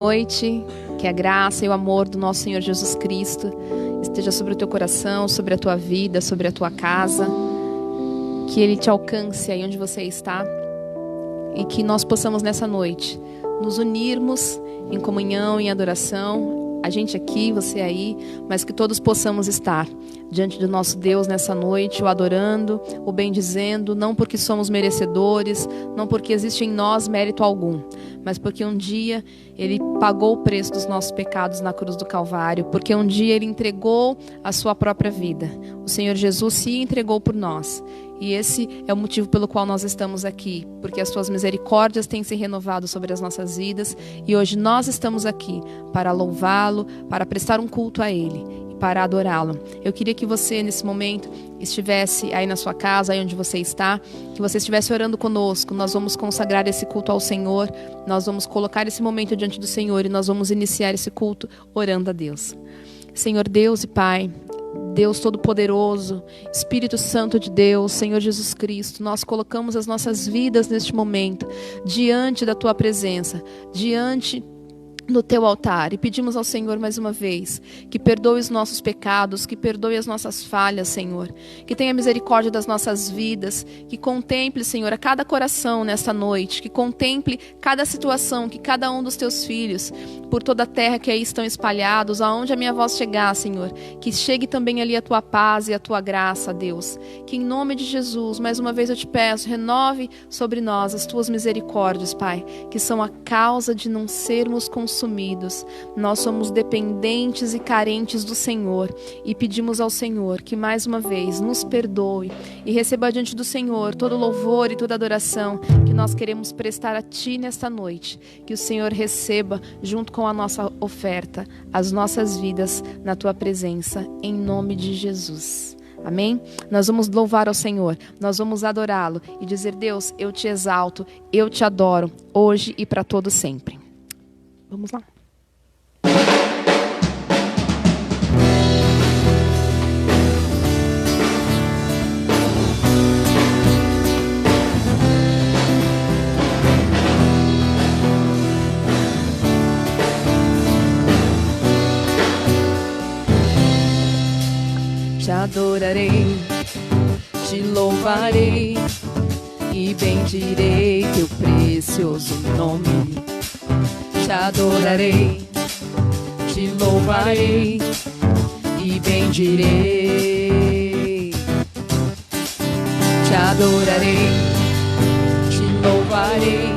Noite, que a graça e o amor do nosso Senhor Jesus Cristo esteja sobre o teu coração, sobre a tua vida, sobre a tua casa, que Ele te alcance aí onde você está e que nós possamos nessa noite nos unirmos em comunhão, em adoração, a gente aqui, você aí, mas que todos possamos estar diante do nosso Deus nessa noite, o adorando, o bendizendo, não porque somos merecedores, não porque existe em nós mérito algum, mas porque um dia Ele pagou o preço dos nossos pecados na cruz do Calvário, porque um dia Ele entregou a sua própria vida. O Senhor Jesus se entregou por nós. E esse é o motivo pelo qual nós estamos aqui, porque as suas misericórdias têm se renovado sobre as nossas vidas, e hoje nós estamos aqui para louvá-lo, para prestar um culto a Ele e para adorá-lo. Eu queria que você, nesse momento, estivesse aí na sua casa, aí onde você está, que você estivesse orando conosco. Nós vamos consagrar esse culto ao Senhor, nós vamos colocar esse momento diante do Senhor e nós vamos iniciar esse culto orando a Deus. Senhor Deus e Pai, Deus Todo-Poderoso, Espírito Santo de Deus, Senhor Jesus Cristo, nós colocamos as nossas vidas neste momento diante da Tua presença, diante no Teu altar, e pedimos ao Senhor mais uma vez que perdoe os nossos pecados, que perdoe as nossas falhas, Senhor, que tenha misericórdia das nossas vidas, que contemple, Senhor, a cada coração nesta noite, que contemple cada situação, que cada um dos Teus filhos, por toda a terra que aí estão espalhados, aonde a minha voz chegar, Senhor, que chegue também ali a Tua paz e a Tua graça, Deus, que em nome de Jesus, mais uma vez eu te peço, renove sobre nós as Tuas misericórdias, Pai, que são a causa de não sermos consumidos. Nós somos dependentes e carentes do Senhor e pedimos ao Senhor que mais uma vez nos perdoe e receba diante do Senhor todo louvor e toda adoração que nós queremos prestar a Ti nesta noite. Que o Senhor receba junto com a nossa oferta as nossas vidas na Tua presença, em nome de Jesus. Amém? Nós vamos louvar ao Senhor, nós vamos adorá-lo e dizer: Deus, eu te exalto, eu te adoro, hoje e para todo sempre. Vamos lá. Te adorarei, te louvarei e bendirei teu precioso nome. Te adorarei, te louvarei e bendirei. Te adorarei, te louvarei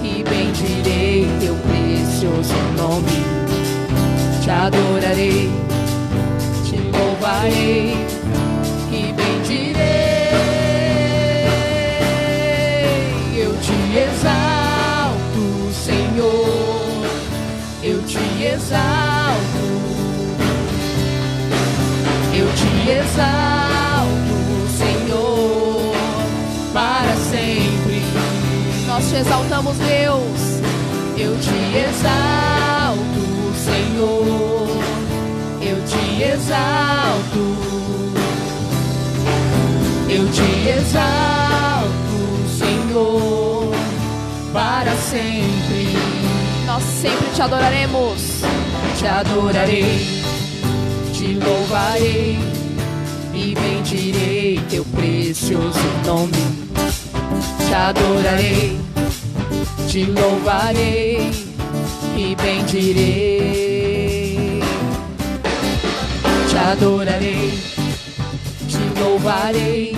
e bendirei teu precioso nome. Te adorarei, te louvarei e bendirei. Eu te exalto, Senhor, eu te exalto, eu te exalto, Senhor, para sempre. Nós te exaltamos, Deus. Eu te exalto, Senhor, eu te exalto, eu te exalto, Senhor, para sempre. Nós sempre te adoraremos. Te adorarei, te louvarei e bendirei teu precioso nome. Te adorarei, te louvarei e bendirei. Te adorarei, te louvarei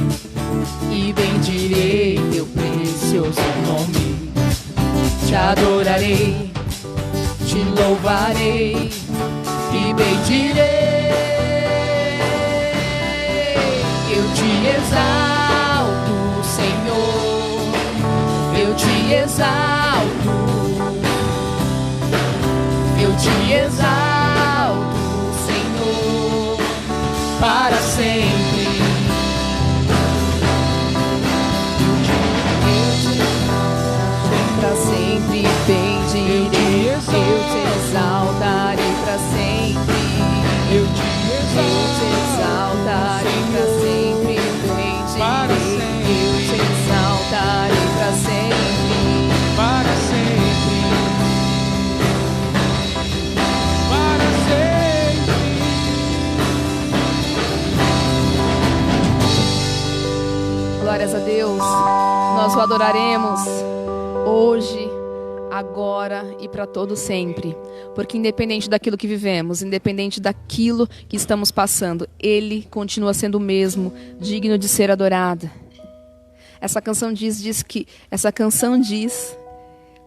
e bendirei teu precioso nome. Te adorarei, te louvarei e bendirei. Eu te exalto, Senhor, eu te exalto, eu te exalto, Senhor, para sempre. Para sempre bendirei, eu te exaltarei para sempre. Eu te exaltarei para sempre, bendirei, eu te exaltarei para sempre. adoraremos hoje, agora e para todo sempre. Porque independente daquilo que vivemos, independente daquilo que estamos passando, Ele continua sendo o mesmo, digno de ser adorado. Essa canção diz,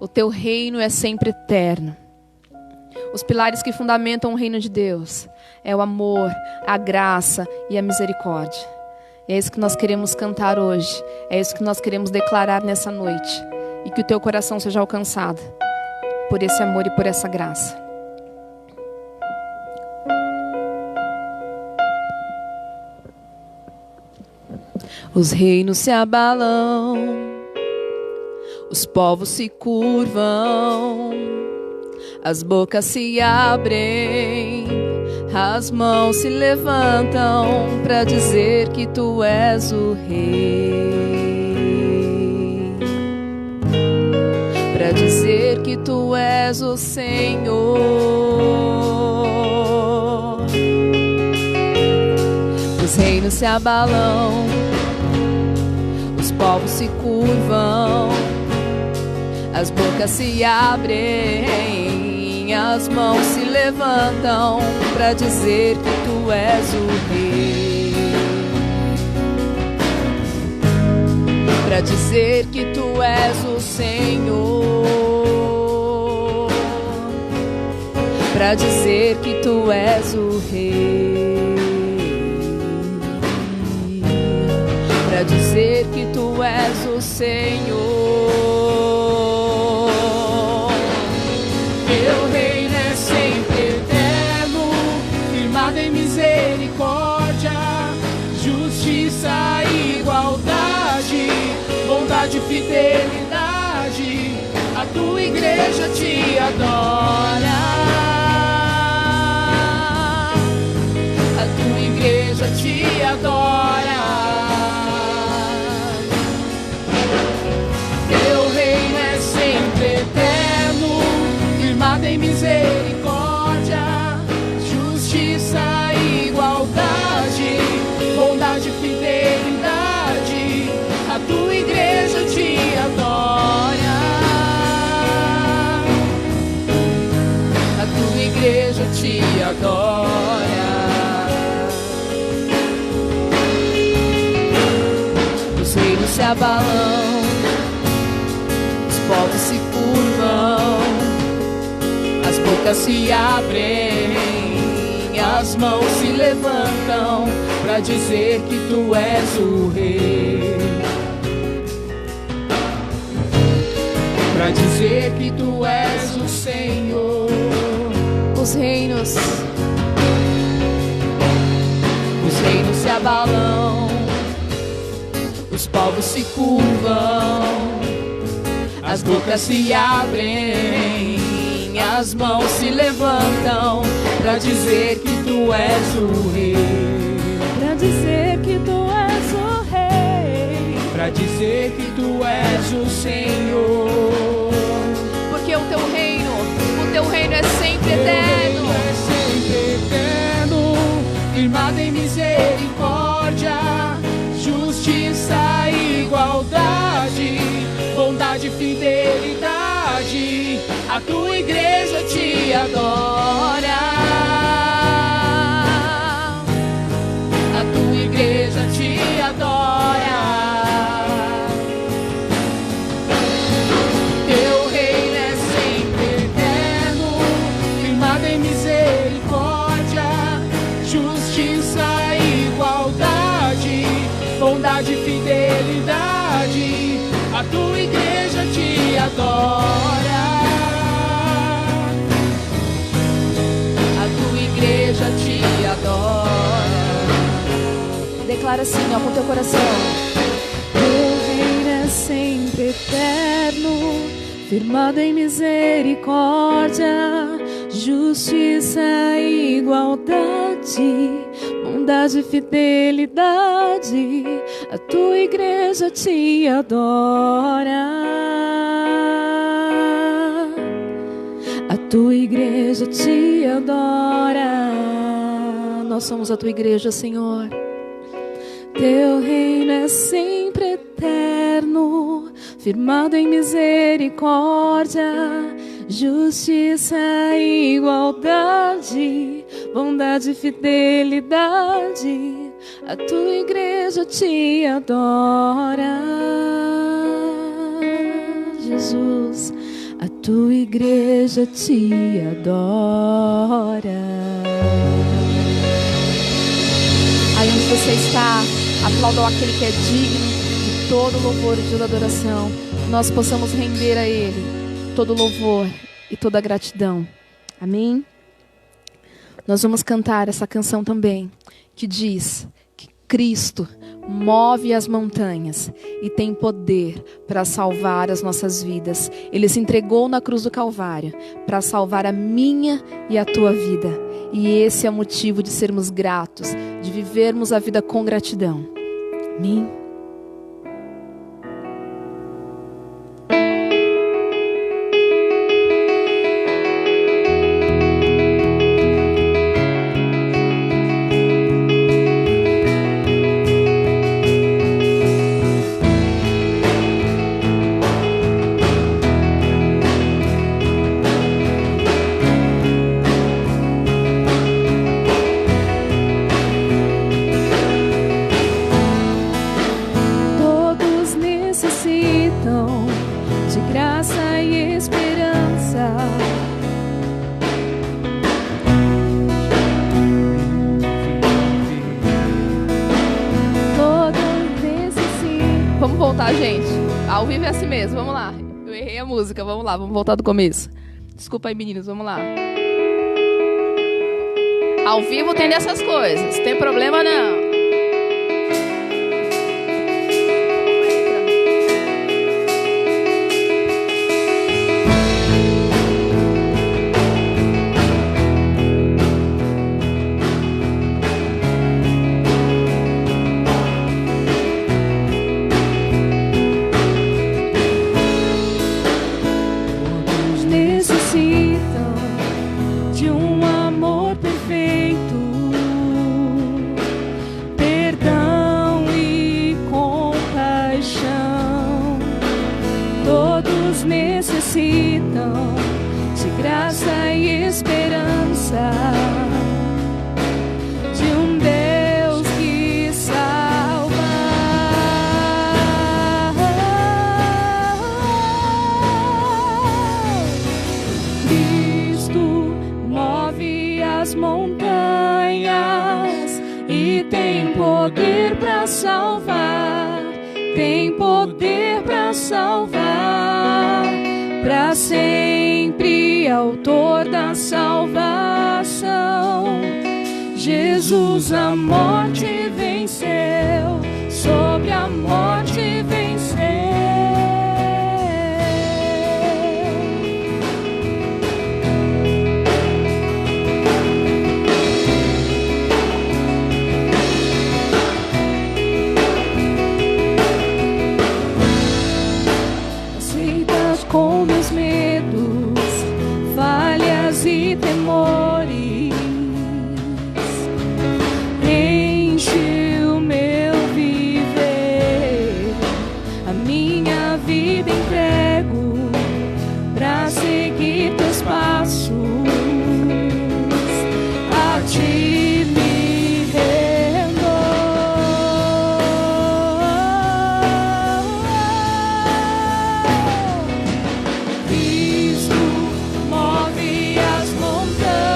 o teu reino é sempre eterno. Os pilares que fundamentam o reino de Deus é o amor, a graça e a misericórdia. E é isso que nós queremos cantar hoje. É isso que nós queremos declarar nessa noite. E que o teu coração seja alcançado por esse amor e por essa graça. Os reinos se abalam, os povos se curvam, as bocas se abrem, as mãos se levantam para dizer que tu és o rei, para dizer que tu és o Senhor. Os reinos se abalam, os povos se curvam, as bocas se abrem, as mãos se levantam para dizer que tu és o rei, para dizer que tu és o Senhor, para dizer que tu és o rei, para dizer que tu és o Senhor. Teu reino é sempre eterno, firmado em misericórdia, justiça e igualdade, bondade e fidelidade. A tua igreja te adora, a tua igreja te adora. Teu reino é sempre eterno, firmado em misericórdia, justiça e igualdade, bondade e fidelidade. A tua igreja te adora, a tua igreja te adora. Os reinos se abalam, os povos se curvam, as bocas se abrem, as mãos se levantam para dizer que tu és o rei, para dizer que tu és o Senhor. Os reinos se abalam, os povos se curvam, as bocas se abrem, as mãos se levantam para dizer que tu és o rei, para dizer que tu és o rei, para dizer que tu és o Senhor. Porque o teu reino é sempre eterno, é sempre eterno, firmado em misericórdia, justiça e igualdade, bondade e fidelidade. A tua igreja te adora, a tua igreja te adora. Teu reino é sempre eterno, firmado em misericórdia, justiça e igualdade, bondade e fidelidade. A tua igreja te adora, igreja te adora. Declara assim, ó, com teu coração. Teu reino é sempre eterno, firmado em misericórdia, justiça e igualdade, bondade e fidelidade. A tua igreja te adora, a tua igreja te adora. Nós somos a tua igreja, Senhor. Teu reino é sempre eterno, firmado em misericórdia, justiça e igualdade, bondade e fidelidade, a tua igreja te adora, Jesus, a tua igreja te adora. Aí onde você está, aplaudam aquele que é digno de todo louvor e de toda adoração. Nós possamos render a Ele todo louvor e toda gratidão. Amém? Nós vamos cantar essa canção também, que diz que Cristo move as montanhas e tem poder para salvar as nossas vidas. Ele se entregou na cruz do Calvário para salvar a minha e a tua vida. E esse é o motivo de sermos gratos, de vivermos a vida com gratidão. Amém? Ao vivo é assim mesmo, vamos lá. Eu errei a música, vamos lá, vamos voltar do começo. Desculpa aí, meninos, vamos lá. Ao vivo tem dessas coisas, tem problema não. De graça e esperança, de um Deus que salva. Cristo move as montanhas e tem poder para salvar, tem poder para salvar. Para sempre, autor da salvação, Jesus a morte venceu, sobre a morte venceu. Aceitas com meus medos, falhas e temores, enche o meu viver, a minha vida entrego pra seguir teus passos, a ti me rendo. Cristo move as montanhas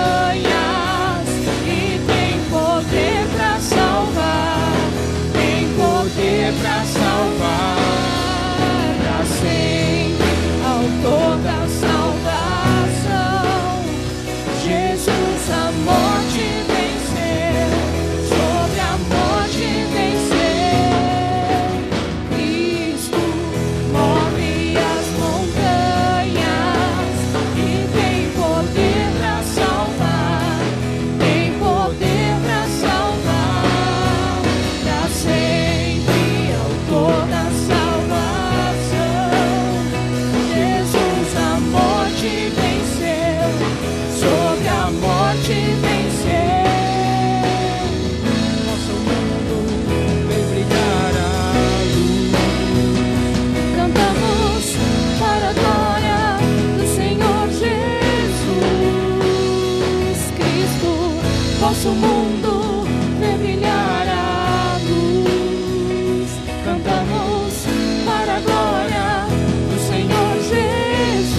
possa o mundo ver brilhar a luz. Cantamos para a glória do Senhor Jesus.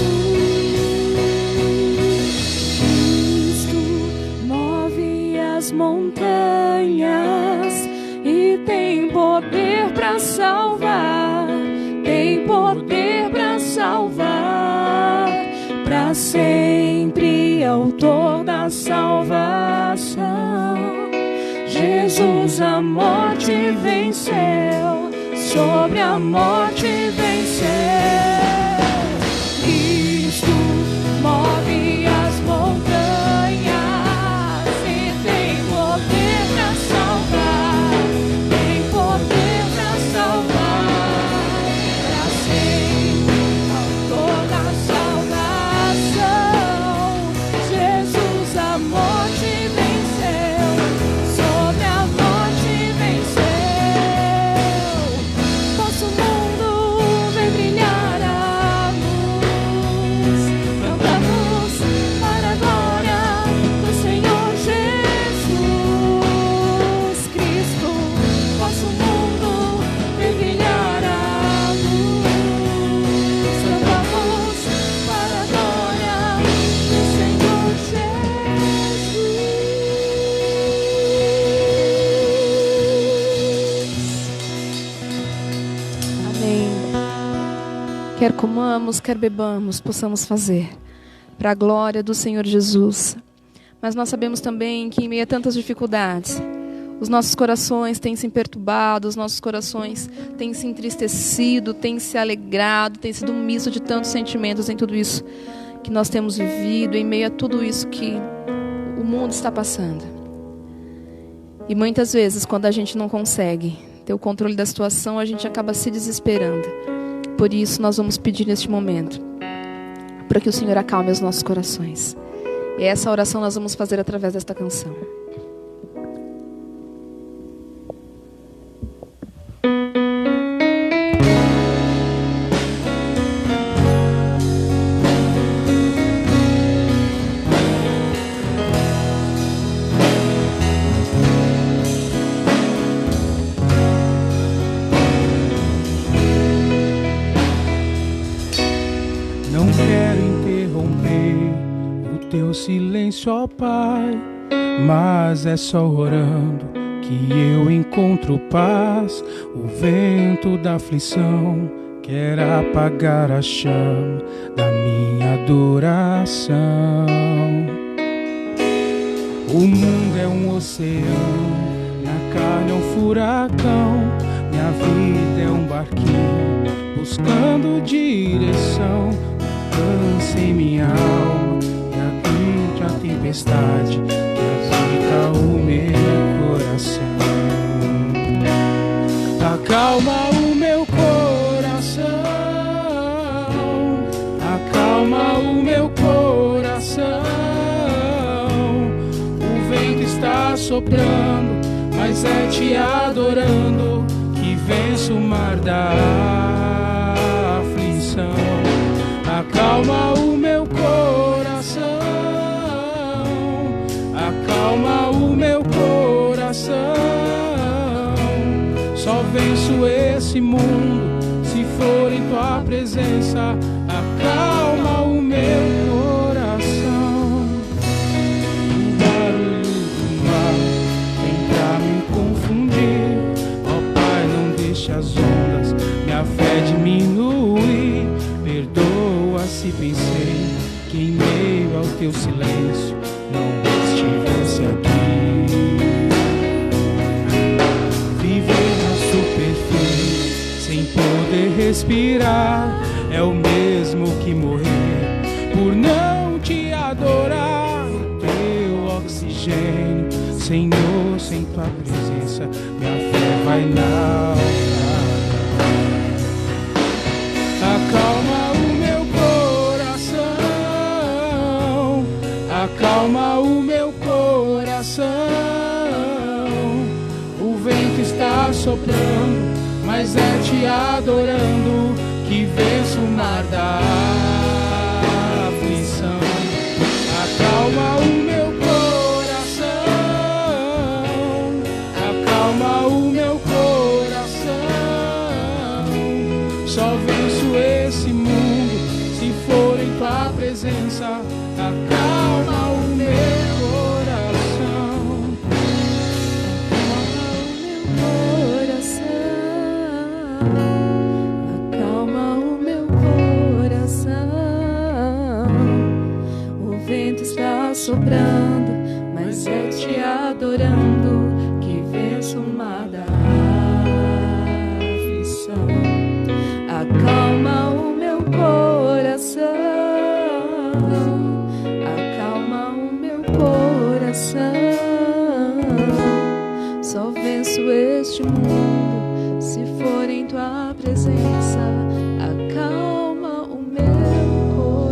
Cristo move as montanhas e tem poder para salvar, tem poder para salvar, para sempre autor da salvação. Jesus a morte venceu, sobre a morte venceu. Cristo move as montanhas e tem poder para salvar, tem poder para salvar, para sempre autor da salvação. Jesus a morte venceu, sobre a morte venceu. Posso o mundo ver brilhar a luz. Cantamos para a glória do Senhor Jesus. Cristo, posso o mundo ver brilhar a luz. Cantamos para a glória do Senhor Jesus. Amém. Quer comamos, quer bebamos, possamos fazer para a glória do Senhor Jesus. Mas nós sabemos também que em meio a tantas dificuldades, os nossos corações têm se perturbado, os nossos corações têm se entristecido, têm se alegrado, tem sido um misto de tantos sentimentos em tudo isso que nós temos vivido, em meio a tudo isso que o mundo está passando. E muitas vezes, quando a gente não consegue ter o controle da situação, a gente acaba se desesperando. Por isso, nós vamos pedir neste momento para que o Senhor acalme os nossos corações. E essa oração nós vamos fazer através desta canção. Não quero interromper o teu silêncio, ó Pai, mas é só orando que eu encontro paz. O vento da aflição quer apagar a chama da minha adoração. O mundo é um oceano, na carne é um furacão, minha vida é um barquinho buscando direção. Cansa em minha alma e atende a tempestade que agita o meu coração. Acalma o meu coração, acalma o meu coração. O vento está soprando, mas é te adorando que venço o mar da aflição. Acalma o meu coração, acalma o meu coração. Só venço esse mundo se for em tua presença. Acalma o meu coração. O barulho do mar vem pra me confundir. Ó Pai, não deixe as ondas minha fé diminuir. Perdoa se pensei que em meio ao teu silêncio não estivesse aqui. Viver na superfície sem poder respirar é o mesmo que morrer por não te adorar. O teu oxigênio, Senhor, sem tua presença minha fé vai naufragar. Acalma o meu coração, acalma o meu coração. O vento está soprando, mas é te adorando que venço o mar da aflição. Acalma o meu coração, está sobrando, mas é te adorando que venço o mar da aflição. Acalma o meu coração, acalma o meu coração. Só venço este mundo se for em tua presença. Acalma o meu coração.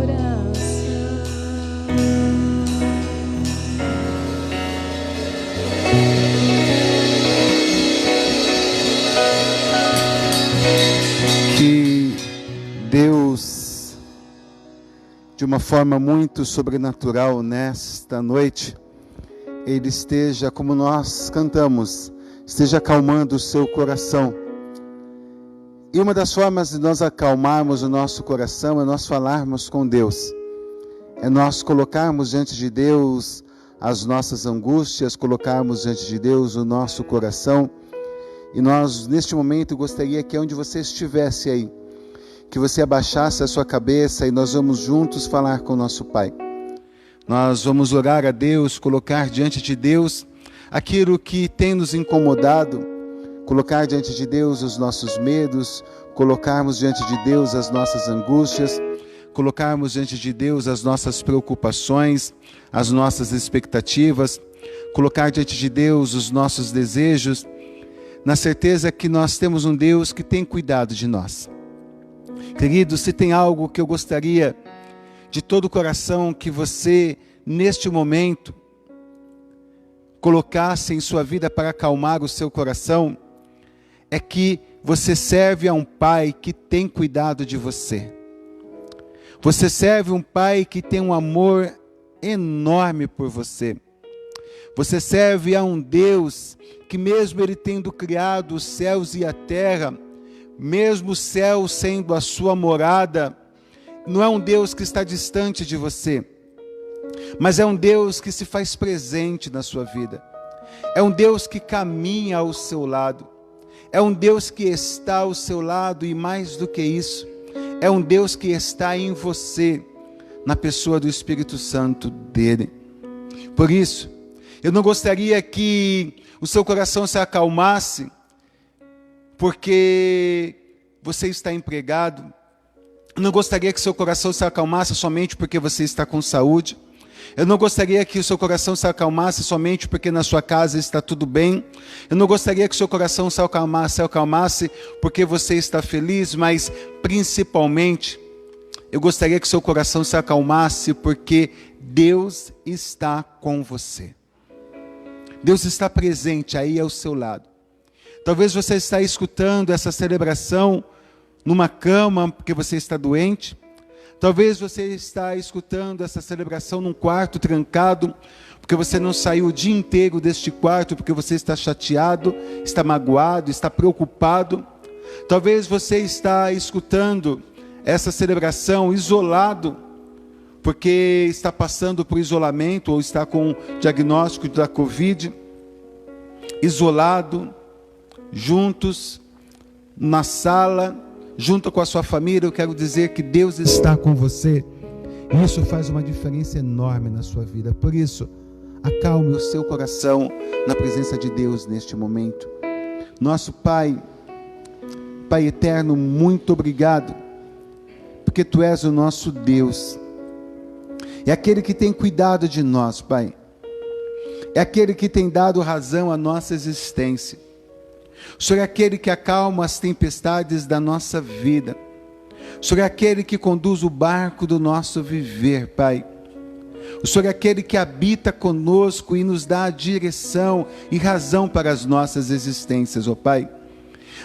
Que Deus, de uma forma muito sobrenatural nesta noite, Ele esteja, como nós cantamos, esteja acalmando o seu coração. E uma das formas de nós acalmarmos o nosso coração é nós falarmos com Deus. É nós colocarmos diante de Deus as nossas angústias, colocarmos diante de Deus o nosso coração. E nós, neste momento, gostaria que onde você estivesse aí, que você abaixasse a sua cabeça e nós vamos juntos falar com o nosso Pai. Nós vamos orar a Deus, colocar diante de Deus aquilo que tem nos incomodado, colocar diante de Deus os nossos medos, colocarmos diante de Deus as nossas angústias, colocarmos diante de Deus as nossas preocupações, as nossas expectativas, colocar diante de Deus os nossos desejos, na certeza que nós temos um Deus que tem cuidado de nós. Querido, se tem algo que eu gostaria de todo o coração que você, neste momento, colocasse em sua vida para acalmar o seu coração, é que você serve a um Pai que tem cuidado de você. Você serve um Pai que tem um amor enorme por você. Você serve a um Deus que, mesmo Ele tendo criado os céus e a terra, mesmo o céu sendo a sua morada, não é um Deus que está distante de você, mas é um Deus que se faz presente na sua vida. É um Deus que caminha ao seu lado. É um Deus que está ao seu lado e, mais do que isso, é um Deus que está em você, na pessoa do Espírito Santo dele. Por isso, eu não gostaria que o seu coração se acalmasse porque você está empregado. Eu não gostaria que seu coração se acalmasse somente porque você está com saúde. Eu não gostaria que o seu coração se acalmasse somente porque na sua casa está tudo bem. Eu não gostaria que o seu coração se acalmasse porque você está feliz, mas principalmente, eu gostaria que o seu coração se acalmasse porque Deus está com você. Deus está presente aí ao seu lado. Talvez você está escutando essa celebração numa cama porque você está doente. Talvez você está escutando essa celebração num quarto trancado, porque você não saiu o dia inteiro deste quarto, porque você está chateado, está magoado, está preocupado. Talvez você está escutando essa celebração isolado, porque está passando por isolamento ou está com diagnóstico da Covid, isolado, juntos, na sala, junto com a sua família. Eu quero dizer que Deus está com você. E isso faz uma diferença enorme na sua vida. Por isso, acalme o seu coração na presença de Deus neste momento. Nosso Pai, Pai eterno, muito obrigado, porque Tu és o nosso Deus. É aquele que tem cuidado de nós, Pai. É aquele que tem dado razão à nossa existência. O Senhor é aquele que acalma as tempestades da nossa vida. O Senhor é aquele que conduz o barco do nosso viver, Pai. O Senhor é aquele que habita conosco e nos dá a direção e razão para as nossas existências, ó Pai.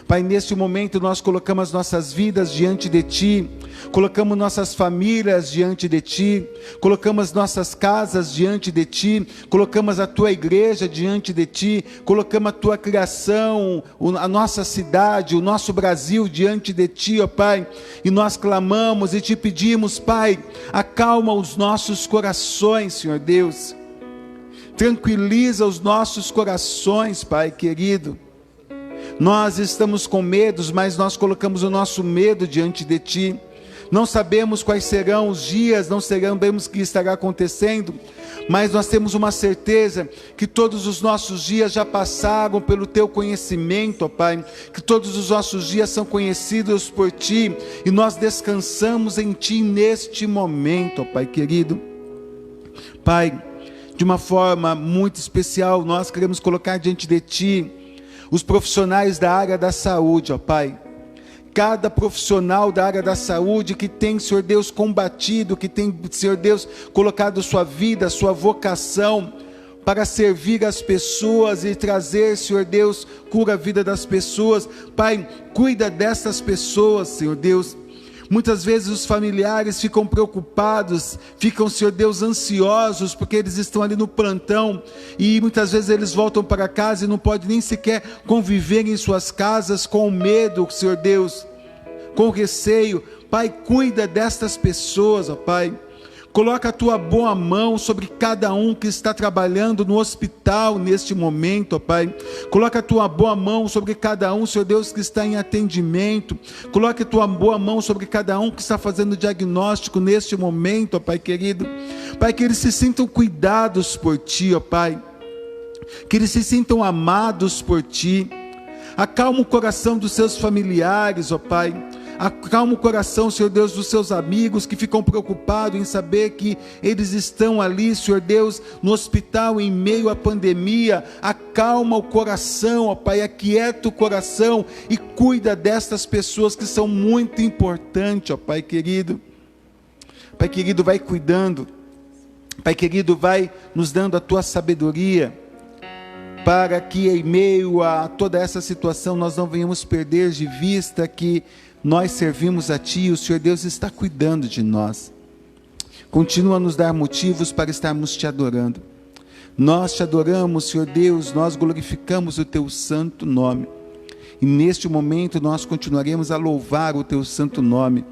Pai, neste momento nós colocamos nossas vidas diante de Ti, colocamos nossas famílias diante de Ti, colocamos nossas casas diante de Ti, colocamos a Tua igreja diante de Ti, colocamos a Tua criação, a nossa cidade, o nosso Brasil diante de Ti, ó Pai, e nós clamamos e Te pedimos, Pai, acalma os nossos corações, Senhor Deus, tranquiliza os nossos corações, Pai querido. Nós estamos com medos, mas nós colocamos o nosso medo diante de Ti. Não sabemos quais serão os dias, não sabemos o que estará acontecendo, mas nós temos uma certeza que todos os nossos dias já passaram pelo Teu conhecimento, ó Pai, que todos os nossos dias são conhecidos por Ti, e nós descansamos em Ti neste momento, ó Pai querido. Pai, de uma forma muito especial, nós queremos colocar diante de Ti os profissionais da área da saúde, ó Pai. Cada profissional da área da saúde que tem, Senhor Deus, combatido, que tem, Senhor Deus, colocado sua vida, sua vocação para servir as pessoas e trazer, Senhor Deus, cura a vida das pessoas. Pai, cuida dessas pessoas, Senhor Deus. Muitas vezes os familiares ficam preocupados, ficam, Senhor Deus, ansiosos, porque eles estão ali no plantão, e muitas vezes eles voltam para casa e não podem nem sequer conviver em suas casas com medo, Senhor Deus, com receio. Pai, cuida destas pessoas, ó Pai. Coloca a Tua boa mão sobre cada um que está trabalhando no hospital neste momento, ó Pai. Coloca a Tua boa mão sobre cada um, Senhor Deus, que está em atendimento. Coloca a Tua boa mão sobre cada um que está fazendo diagnóstico neste momento, ó Pai querido. Pai, que eles se sintam cuidados por Ti, ó Pai. Que eles se sintam amados por Ti. Acalma o coração dos seus familiares, ó Pai. Acalma o coração, Senhor Deus, dos seus amigos que ficam preocupados em saber que eles estão ali, Senhor Deus, no hospital em meio à pandemia. Acalma o coração, ó Pai, aquieta o coração e cuida destas pessoas que são muito importantes, ó Pai querido. Pai querido, vai cuidando. Pai querido, vai nos dando a Tua sabedoria, para que em meio a toda essa situação nós não venhamos perder de vista que nós servimos a Ti, o Senhor Deus está cuidando de nós. Continua a nos dar motivos para estarmos Te adorando. Nós Te adoramos, Senhor Deus, nós glorificamos o Teu santo nome. E neste momento nós continuaremos a louvar o Teu santo nome,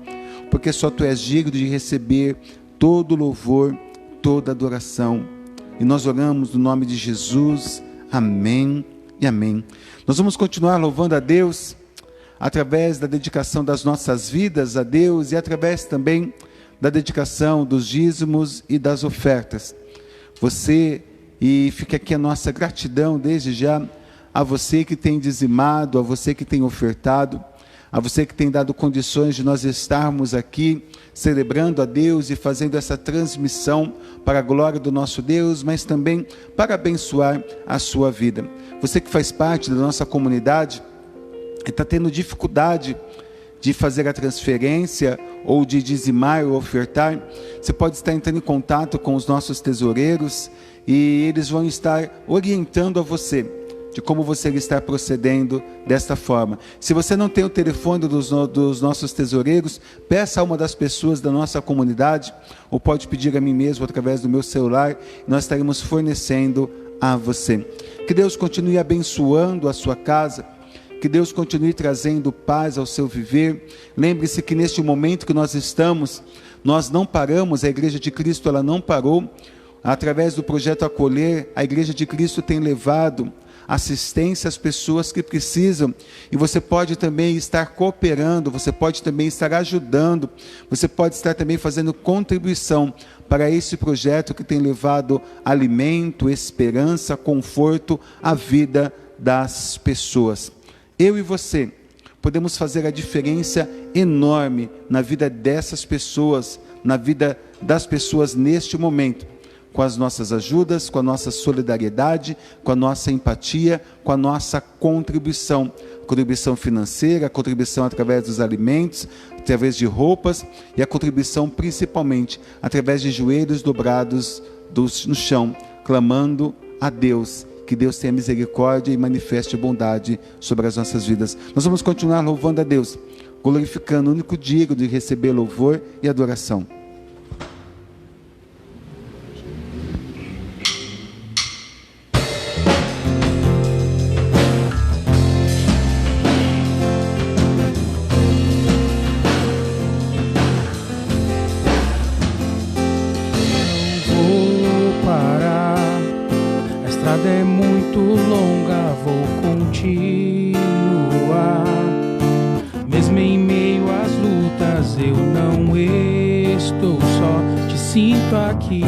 porque só Tu és digno de receber todo louvor, toda adoração. E nós oramos no nome de Jesus. Amém e amém. Nós vamos continuar louvando a Deus através da dedicação das nossas vidas a Deus e através também da dedicação dos dízimos e das ofertas. E fica aqui a nossa gratidão desde já a você que tem dizimado, a você que tem ofertado, a você que tem dado condições de nós estarmos aqui celebrando a Deus e fazendo essa transmissão para a glória do nosso Deus, mas também para abençoar a sua vida. Você que faz parte da nossa comunidade e está tendo dificuldade de fazer a transferência ou de dizimar ou ofertar, você pode estar entrando em contato com os nossos tesoureiros e eles vão estar orientando a você de como você está procedendo desta forma. Se você não tem o telefone dos nossos tesoureiros, peça a uma das pessoas da nossa comunidade, ou pode pedir a mim mesmo através do meu celular, nós estaremos fornecendo a você. Que Deus continue abençoando a sua casa, que Deus continue trazendo paz ao seu viver. Lembre-se que neste momento que nós estamos, nós não paramos, a Igreja de Cristo ela não parou. Através do projeto Acolher, a Igreja de Cristo tem levado assistência às pessoas que precisam, e você pode também estar cooperando, você pode também estar ajudando, você pode estar também fazendo contribuição para esse projeto que tem levado alimento, esperança, conforto à vida das pessoas. Eu e você podemos fazer a diferença enorme na vida dessas pessoas, na vida das pessoas neste momento, com as nossas ajudas, com a nossa solidariedade, com a nossa empatia, com a nossa contribuição financeira, a contribuição através dos alimentos, através de roupas, e a contribuição principalmente através de joelhos dobrados no chão, clamando a Deus, que Deus tenha misericórdia e manifeste bondade sobre as nossas vidas. Nós vamos continuar louvando a Deus, glorificando o único digno de receber louvor e adoração. É muito longa, vou continuar. Mesmo em meio às lutas, eu não sinto aqui.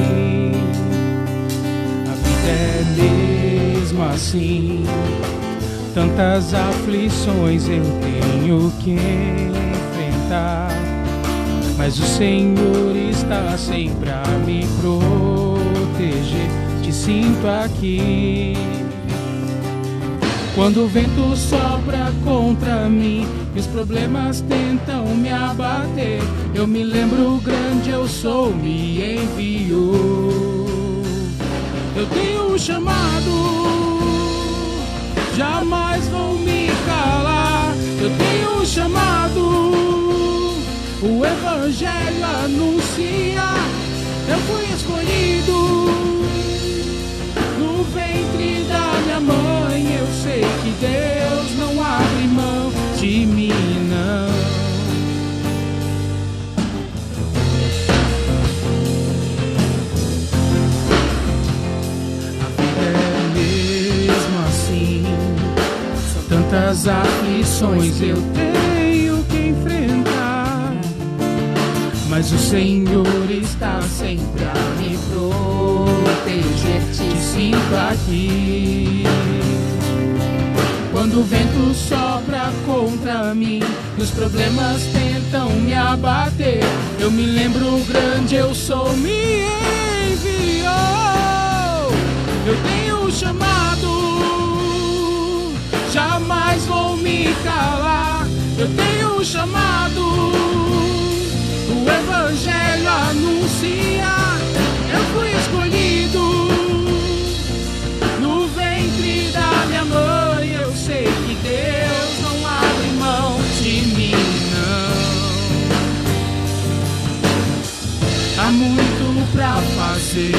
A vida é mesmo assim, tantas aflições eu tenho que enfrentar, mas o Senhor está sempre a me proteger. Te sinto aqui. Quando o vento sopra contra mim e os problemas tentam me abater, eu me lembro, grande eu sou, me enviou. Eu tenho um chamado, jamais vou me calar. Eu tenho um chamado, o Evangelho anuncia. Eu fui escolhido no ventre da minha mãe. Eu sei que Deus não abre mão de mim, não. A vida é mesmo assim, são tantas aflições eu tenho que enfrentar, mas o Senhor está sempre a me proteger. Te sinto aqui. Quando o vento sopra contra mim e os problemas tentam me abater, eu me lembro, grande eu sou, me enviou. Eu tenho um chamado, jamais vou me calar. Eu tenho um chamado, o Evangelho anuncia. Eu fui escolhido no ventre da minha mãe. Eu sei que Deus não abre mão de mim, não. Há muito pra fazer,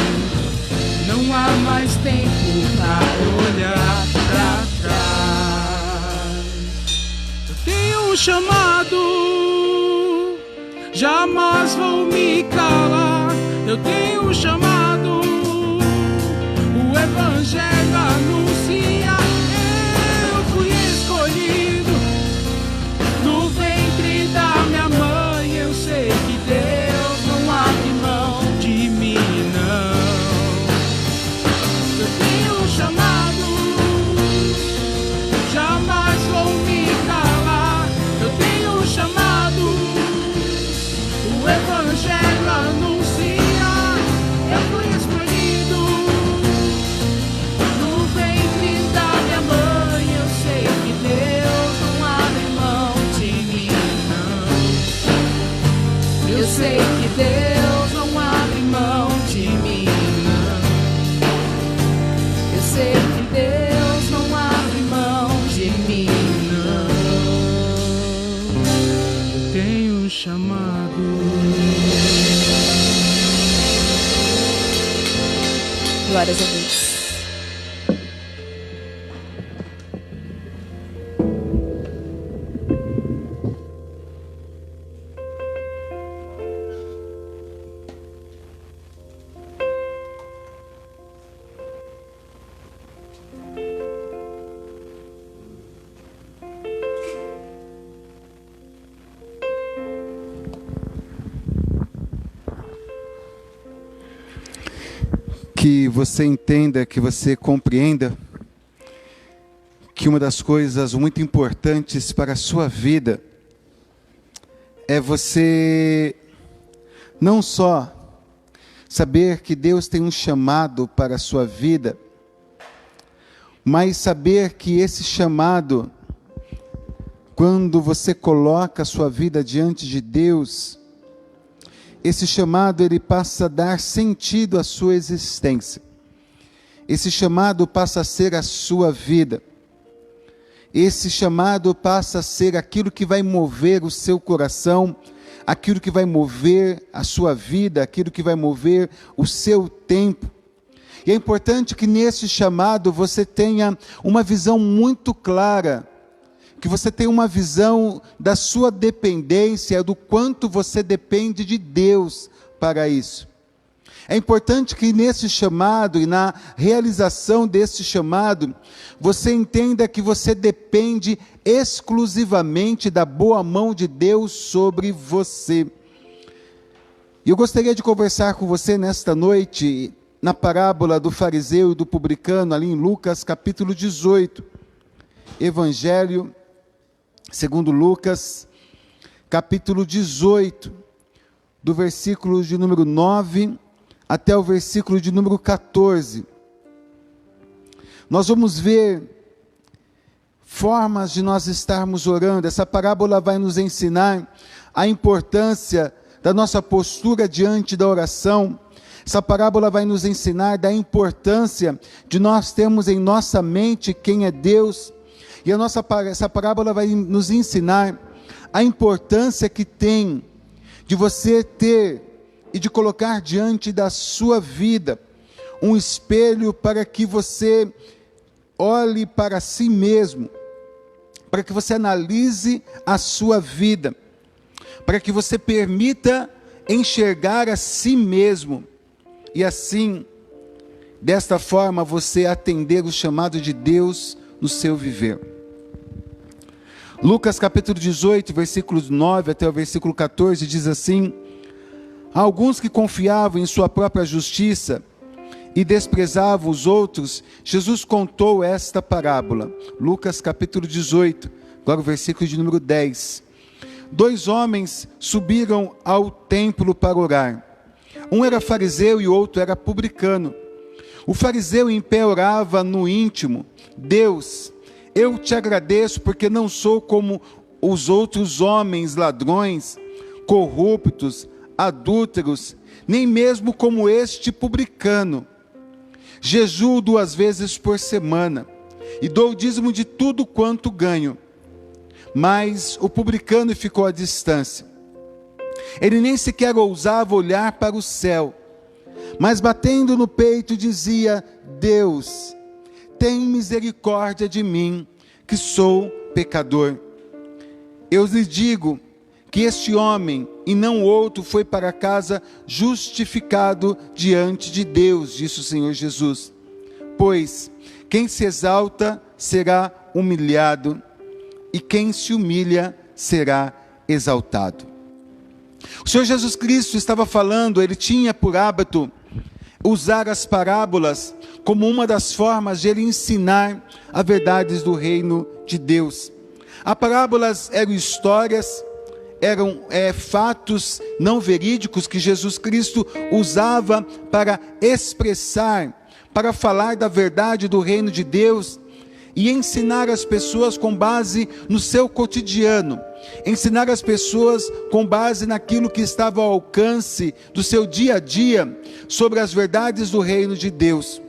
não há mais tempo pra olhar pra trás. Eu tenho um chamado, jamais vou me calar. Eu tenho um chamado, o Evangelho anuncia. Eu fui escolhido no ventre da minha mãe. Eu sei que Deus não abre mão de mim, não. Eu tenho um chamado, jamais vou me calar. Eu tenho um chamado, o Evangelho anuncia. Eu fui escolhido no ventre da minha mãe. Eu sei que Deus não abre mão de mim, não. Eu sei que Deus não abre mão de mim, não. Eu sei que Deus não abre mão de mim, não. Eu tenho um chamado. Glórias a Deus. Que você entenda, que você compreenda que uma das coisas muito importantes para a sua vida é você não só saber que Deus tem um chamado para a sua vida, mas saber que esse chamado, quando você coloca a sua vida diante de Deus, esse chamado ele passa a dar sentido à sua existência. Esse chamado passa a ser a sua vida. Esse chamado passa a ser aquilo que vai mover o seu coração, aquilo que vai mover a sua vida, aquilo que vai mover o seu tempo. E é importante que nesse chamado você tenha uma visão muito clara, que você tenha uma visão da sua dependência, do quanto você depende de Deus para isso. É importante que nesse chamado e na realização desse chamado, você entenda que você depende exclusivamente da boa mão de Deus sobre você. E eu gostaria de conversar com você nesta noite, na parábola do fariseu e do publicano, ali em Lucas capítulo 18. Evangelho segundo Lucas, capítulo 18, do versículo de número 9 até o versículo de número 14. Nós vamos ver formas de nós estarmos orando. Essa parábola vai nos ensinar a importância da nossa postura diante da oração. Essa parábola vai nos ensinar da importância de nós termos em nossa mente quem é Deus. E essa parábola vai nos ensinar a importância que tem de você ter e de colocar diante da sua vida um espelho para que você olhe para si mesmo, para que você analise a sua vida, para que você permita enxergar a si mesmo e assim, desta forma, você atender o chamado de Deus no seu viver. Lucas capítulo 18, versículos 9 até o versículo 14, diz assim: há alguns que confiavam em sua própria justiça e desprezavam os outros, Jesus contou esta parábola. Lucas capítulo 18, agora o versículo de número 10. 2 homens subiram ao templo para orar. Um era fariseu e o outro era publicano. O fariseu em pé orava no íntimo: Deus, eu te agradeço porque não sou como os outros homens ladrões, corruptos, adúlteros, nem mesmo como este publicano. Jejuo 2 vezes por semana e dou o dízimo de tudo quanto ganho. Mas o publicano ficou à distância. Ele nem sequer ousava olhar para o céu, mas batendo no peito dizia: Deus, tem misericórdia de mim, que sou pecador. Eu lhe digo que este homem, e não outro, foi para casa justificado diante de Deus, disse o Senhor Jesus. Pois quem se exalta será humilhado, e quem se humilha será exaltado. O Senhor Jesus Cristo estava falando, ele tinha por hábito usar as parábolas como uma das formas de ele ensinar as verdades do reino de Deus. As parábolas eram histórias, eram fatos não verídicos que Jesus Cristo usava para expressar, para falar da verdade do reino de Deus e ensinar as pessoas com base no seu cotidiano, ensinar as pessoas com base naquilo que estava ao alcance do seu dia a dia, sobre as verdades do reino de Deus.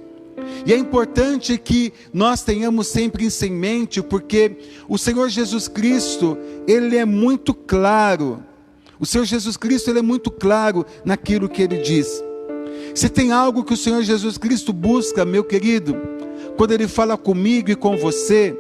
E é importante que nós tenhamos sempre isso em mente, porque o Senhor Jesus Cristo, ele é muito claro. O Senhor Jesus Cristo, ele é muito claro naquilo que ele diz. Se tem algo que o Senhor Jesus Cristo busca, meu querido, quando ele fala comigo e com você,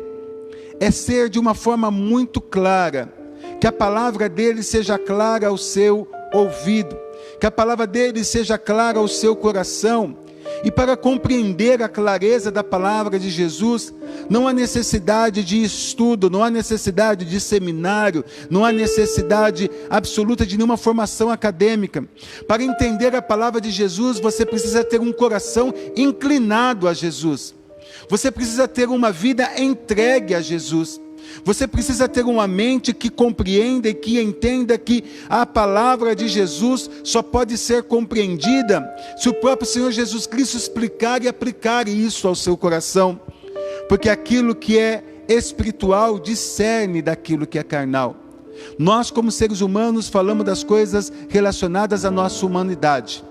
é ser de uma forma muito clara, que a palavra dele seja clara ao seu ouvido, que a palavra dele seja clara ao seu coração. E para compreender a clareza da palavra de Jesus, não há necessidade de estudo, não há necessidade de seminário, não há necessidade absoluta de nenhuma formação acadêmica. Para entender a palavra de Jesus, você precisa ter um coração inclinado a Jesus. Você precisa ter uma vida entregue a Jesus. Você precisa ter uma mente que compreenda e que entenda que a palavra de Jesus só pode ser compreendida se o próprio Senhor Jesus Cristo explicar e aplicar isso ao seu coração. Porque aquilo que é espiritual discerne daquilo que é carnal. Nós, como seres humanos, falamos das coisas relacionadas à nossa humanidade.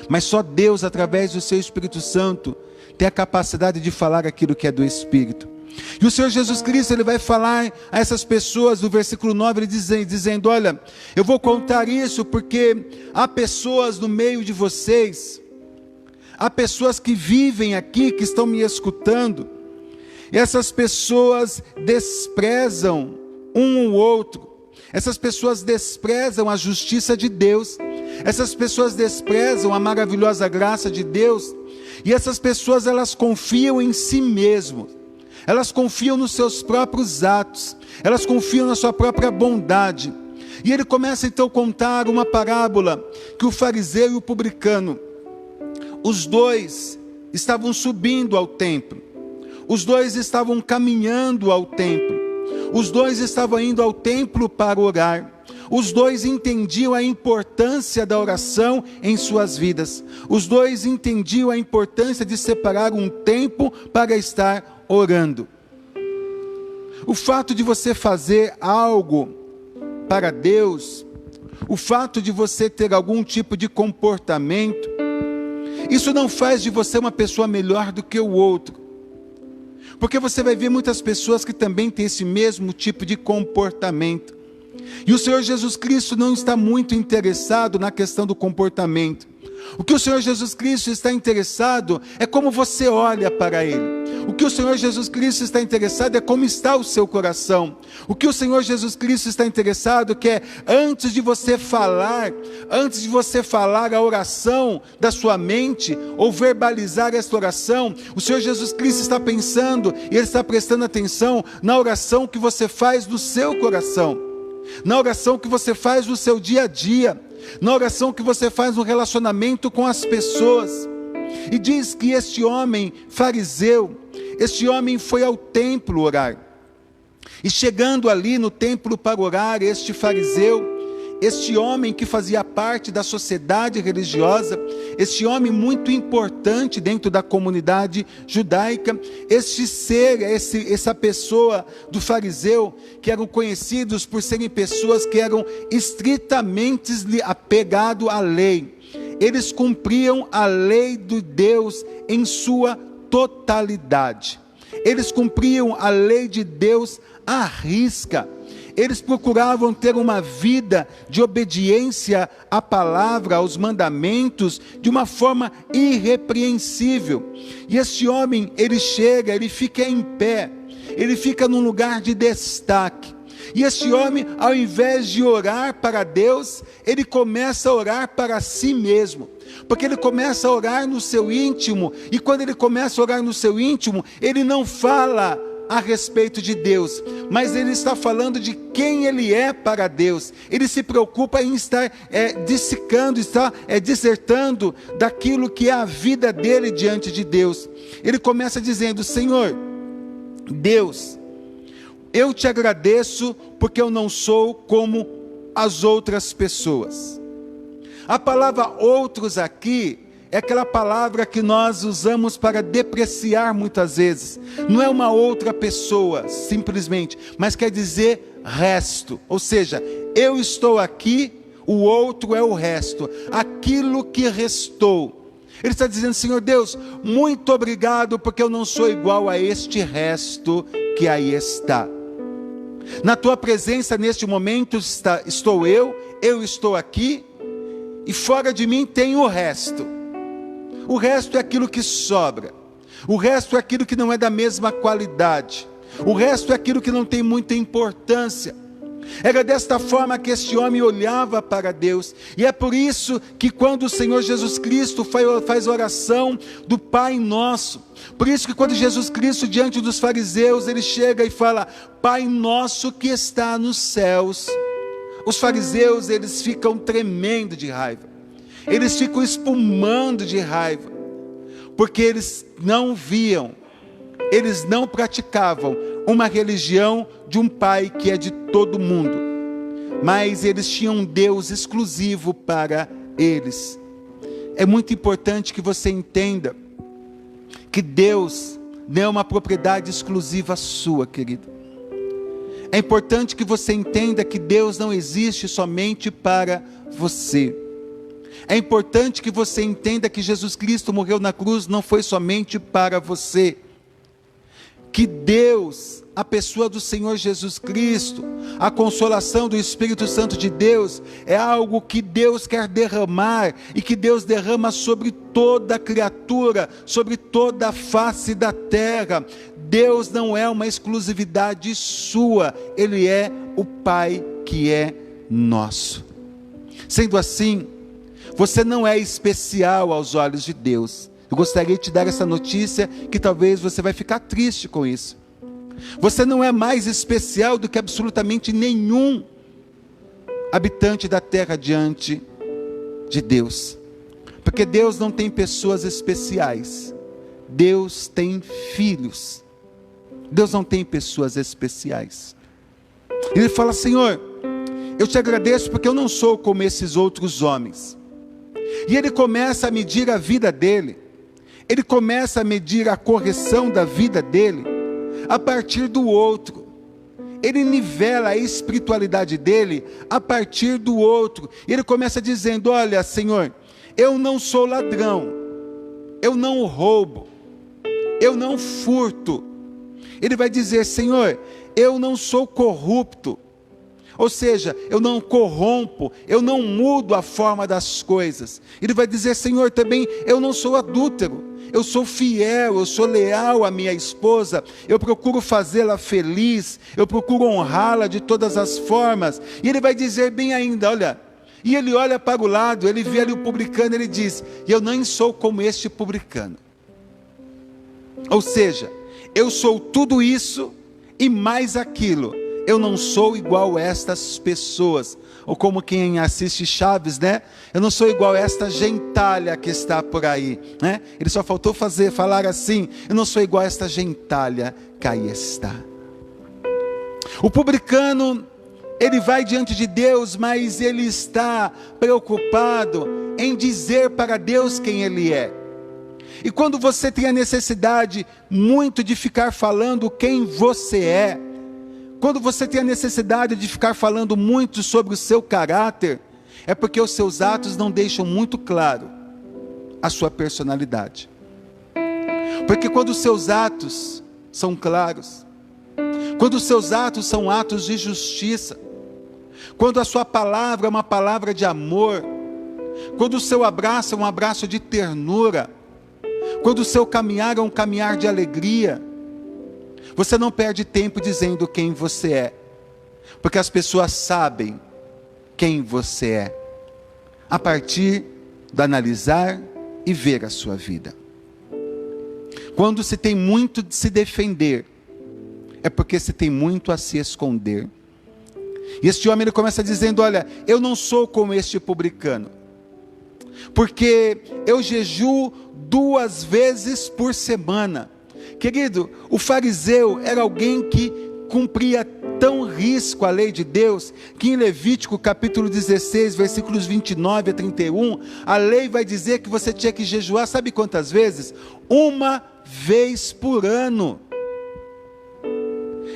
Mas só Deus, através do seu Espírito Santo, tem a capacidade de falar aquilo que é do Espírito. E o Senhor Jesus Cristo, ele vai falar a essas pessoas, no versículo 9, ele dizendo: olha, eu vou contar isso porque há pessoas no meio de vocês, há pessoas que vivem aqui, que estão me escutando, e essas pessoas desprezam um ou outro, essas pessoas desprezam a justiça de Deus, essas pessoas desprezam a maravilhosa graça de Deus, e essas pessoas, elas confiam em si mesmas. Elas confiam nos seus próprios atos, elas confiam na sua própria bondade, E ele começa então a contar uma parábola, que o fariseu e o publicano, os dois estavam subindo ao templo, os dois estavam caminhando ao templo, os dois estavam indo ao templo para orar, os dois entendiam a importância da oração em suas vidas, os dois entendiam a importância de separar um tempo para estar orando. O fato de você fazer algo para Deus, o fato de você ter algum tipo de comportamento, isso não faz de você uma pessoa melhor do que o outro, porque você vai ver muitas pessoas que também têm esse mesmo tipo de comportamento, e o Senhor Jesus Cristo não está muito interessado na questão do comportamento. O que o Senhor Jesus Cristo está interessado é como você olha para Ele. O que o Senhor Jesus Cristo está interessado é como está o seu coração. O que o Senhor Jesus Cristo está interessado é antes de você falar a oração da sua mente, ou verbalizar esta oração, o Senhor Jesus Cristo está pensando e Ele está prestando atenção na oração que você faz do seu coração, na oração que você faz no seu dia a dia, na oração que você faz no relacionamento com as pessoas. E diz que este homem fariseu, este homem foi ao templo orar, e chegando ali no templo para orar, este fariseu, este homem que fazia parte da sociedade religiosa, este homem muito importante dentro da comunidade judaica, essa pessoa do fariseu, que eram conhecidos por serem pessoas que eram estritamente apegados à lei, eles cumpriam a lei de Deus em sua totalidade, eles cumpriam a lei de Deus à risca. Eles procuravam ter uma vida de obediência à palavra, aos mandamentos, de uma forma irrepreensível. E esse homem, ele chega, ele fica em pé, ele fica num lugar de destaque. E esse homem, ao invés de orar para Deus, ele começa a orar para si mesmo. Porque ele começa a orar no seu íntimo, e quando ele começa a orar no seu íntimo, ele não fala a respeito de Deus, mas ele está falando de quem ele é para Deus. Ele se preocupa em estar dissertando daquilo que é a vida dele diante de Deus. Ele começa dizendo: Senhor Deus, eu te agradeço porque eu não sou como as outras pessoas. A palavra outros aqui é aquela palavra que nós usamos para depreciar muitas vezes. Não é uma outra pessoa, simplesmente, mas quer dizer resto. Ou seja, eu estou aqui, o outro é o resto, aquilo que restou. Ele está dizendo: Senhor Deus, muito obrigado, porque eu não sou igual a este resto que aí está. Na tua presença neste momento estou eu estou aqui, e fora de mim tem o resto. O resto é aquilo que sobra, o resto é aquilo que não é da mesma qualidade, o resto é aquilo que não tem muita importância. Era desta forma que este homem olhava para Deus, e é por isso que quando o Senhor Jesus Cristo faz a oração do Pai Nosso, por isso que quando Jesus Cristo diante dos fariseus, ele chega e fala: Pai Nosso que está nos céus, os fariseus, eles ficam tremendo de raiva, eles ficam espumando de raiva, porque eles não viam, eles não praticavam uma religião de um Pai que é de todo mundo, mas eles tinham um Deus exclusivo para eles. É muito importante que você entenda que Deus não é uma propriedade exclusiva sua, querido. É importante que você entenda que Deus não existe somente para você. É importante que você entenda que Jesus Cristo morreu na cruz não foi somente para você. Que Deus, a pessoa do Senhor Jesus Cristo, a consolação do Espírito Santo de Deus, é algo que Deus quer derramar, e que Deus derrama sobre toda criatura, sobre toda a face da terra. Deus não é uma exclusividade sua, Ele é o Pai que é nosso. Sendo assim, você não é especial aos olhos de Deus. Eu gostaria de te dar essa notícia, que talvez você vai ficar triste com isso. Você não é mais especial do que absolutamente nenhum habitante da terra diante de Deus. Porque Deus não tem pessoas especiais. Deus tem filhos. Deus não tem pessoas especiais. Ele fala: Senhor, eu te agradeço porque eu não sou como esses outros homens. E ele começa a medir a vida dele. Ele começa a medir a correção da vida dele a partir do outro. Ele nivela a espiritualidade dele a partir do outro. E ele começa dizendo: olha, Senhor, eu não sou ladrão, eu não roubo, eu não furto. Ele vai dizer: Senhor, eu não sou corrupto. Ou seja, eu não corrompo, eu não mudo a forma das coisas. Ele vai dizer: Senhor, também eu não sou adúltero, eu sou fiel, eu sou leal à minha esposa, eu procuro fazê-la feliz, eu procuro honrá-la de todas as formas. E ele vai dizer bem ainda, olha, e ele olha para o lado, ele vê ali o publicano, ele diz: eu nem sou como este publicano. Ou seja, eu sou tudo isso e mais aquilo. Eu não sou igual a estas pessoas. Ou como quem assiste Chaves, né? Eu não sou igual a esta gentalha que está por aí, né? Ele só faltou falar assim: eu não sou igual a esta gentalha que aí está. O publicano, ele vai diante de Deus, mas ele está preocupado em dizer para Deus quem ele é. E quando você tem a necessidade muito de ficar falando quem você é, quando você tem a necessidade de ficar falando muito sobre o seu caráter, é porque os seus atos não deixam muito claro a sua personalidade. Porque quando os seus atos são claros, quando os seus atos são atos de justiça, quando a sua palavra é uma palavra de amor, quando o seu abraço é um abraço de ternura, quando o seu caminhar é um caminhar de alegria, você não perde tempo dizendo quem você é, porque as pessoas sabem quem você é, a partir de analisar e ver a sua vida. Quando se tem muito de se defender, é porque se tem muito a se esconder. E este homem, ele começa dizendo: olha, eu não sou como este publicano, porque eu jejuo 2 vezes por semana. Querido, o fariseu era alguém que cumpria tão risco a lei de Deus, que em Levítico capítulo 16, versículos 29 a 31, a lei vai dizer que você tinha que jejuar, sabe quantas vezes? 1 vez por ano.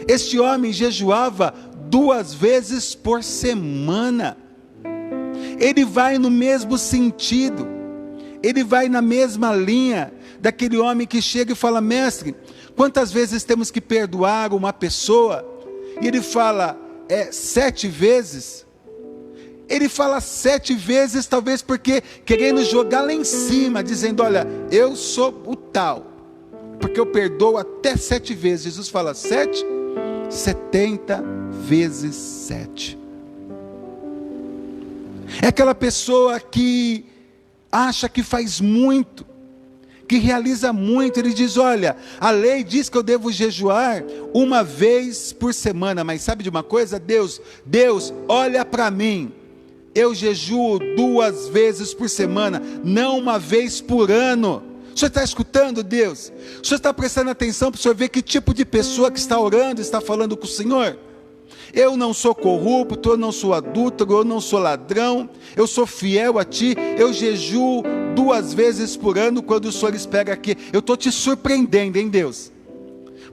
Este homem jejuava 2 vezes por semana. Ele vai no mesmo sentido, ele vai na mesma linha daquele homem que chega e fala: mestre, quantas vezes temos que perdoar uma pessoa? E ele fala: 7 vezes. Ele fala 7 vezes, talvez porque querendo jogar lá em cima, dizendo: olha, eu sou o tal, porque eu perdoo até 7 vezes. Jesus fala: 7? 70 vezes 7. É aquela pessoa que acha que faz muito, que realiza muito. Ele diz: olha, a lei diz que eu devo jejuar 1 vez por semana, mas sabe de uma coisa? Deus, olha para mim, eu jejuo 2 vezes por semana, não 1 vez por ano. O senhor está escutando, Deus? O senhor está prestando atenção para o senhor ver que tipo de pessoa que está orando, está falando com o Senhor? Eu não sou corrupto, eu não sou adúltero, eu não sou ladrão, eu sou fiel a ti, eu jejuo 2 vezes por ano. Quando o Senhor espera aqui, eu estou te surpreendendo, hein, Deus?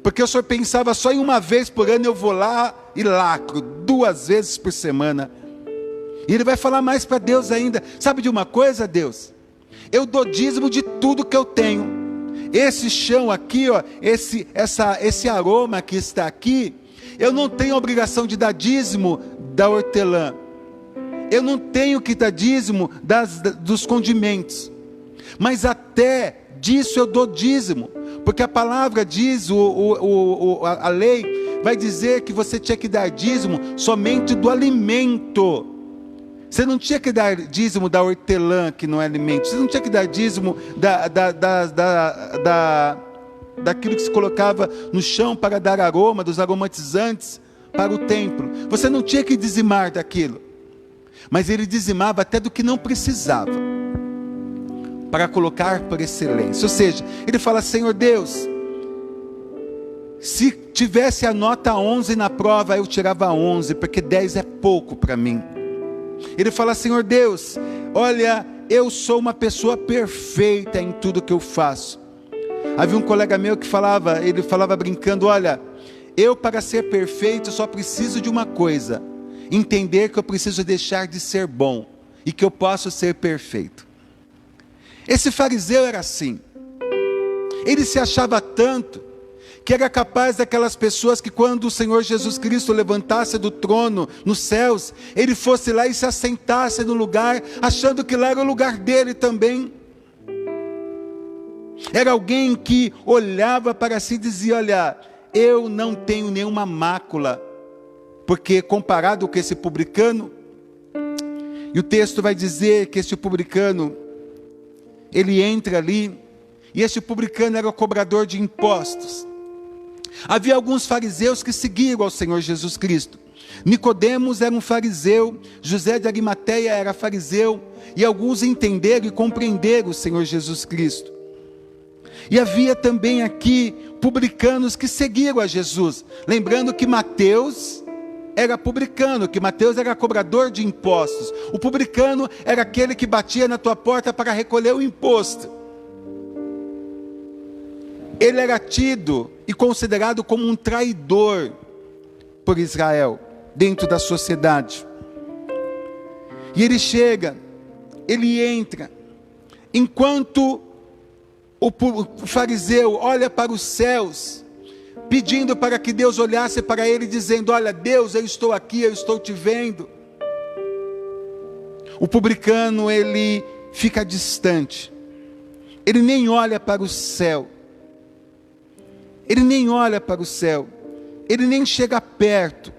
Porque o Senhor pensava só em 1 vez por ano, eu vou lá e lacro 2 vezes por semana. E ele vai falar mais para Deus ainda: sabe de uma coisa, Deus? Eu dou dízimo de tudo que eu tenho. Esse chão aqui, ó, esse aroma que está aqui, eu não tenho obrigação de dar dízimo da hortelã. Eu não tenho que dar dízimo dos condimentos. Mas até disso eu dou dízimo. Porque a palavra diz, a lei vai dizer que você tinha que dar dízimo somente do alimento. Você não tinha que dar dízimo da hortelã, que não é alimento. Você não tinha que dar dízimo daquilo que se colocava no chão para dar aroma, dos aromatizantes para o templo. Você não tinha que dizimar daquilo. mas ele dizimava até do que não precisava, para colocar por excelência. Ou seja, ele fala: Senhor Deus, se tivesse a nota 11 na prova, eu tirava 11, porque 10 é pouco para mim. Ele fala: Senhor Deus, olha, eu sou uma pessoa perfeita em tudo que eu faço. Havia um colega meu que ele falava brincando: olha, eu para ser perfeito só preciso de uma coisa, entender que eu preciso deixar de ser bom, e que eu posso ser perfeito. Esse fariseu era assim, ele se achava tanto, que era capaz daquelas pessoas que quando o Senhor Jesus Cristo levantasse do trono nos céus, ele fosse lá e se assentasse no lugar, achando que lá era o lugar dele também. Era alguém que olhava para si e dizia: olha, eu não tenho nenhuma mácula, porque comparado com esse publicano, e o texto vai dizer que esse publicano, ele entra ali, e esse publicano era o cobrador de impostos. Havia alguns fariseus que seguiram ao Senhor Jesus Cristo. Nicodemos era um fariseu, José de Arimateia era fariseu, e alguns entenderam e compreenderam o Senhor Jesus Cristo. E havia também aqui publicanos que seguiram a Jesus, lembrando que Mateus era publicano, que Mateus era cobrador de impostos. O publicano era aquele que batia na tua porta para recolher o imposto. Ele era tido e considerado como um traidor por Israel, dentro da sociedade. E ele chega, ele entra, enquanto o fariseu olha para os céus, pedindo para que Deus olhasse para ele, dizendo: olha Deus, eu estou aqui, eu estou te vendo. O publicano, ele fica distante, ele nem olha para o céu, ele nem olha para o céu, ele nem chega perto,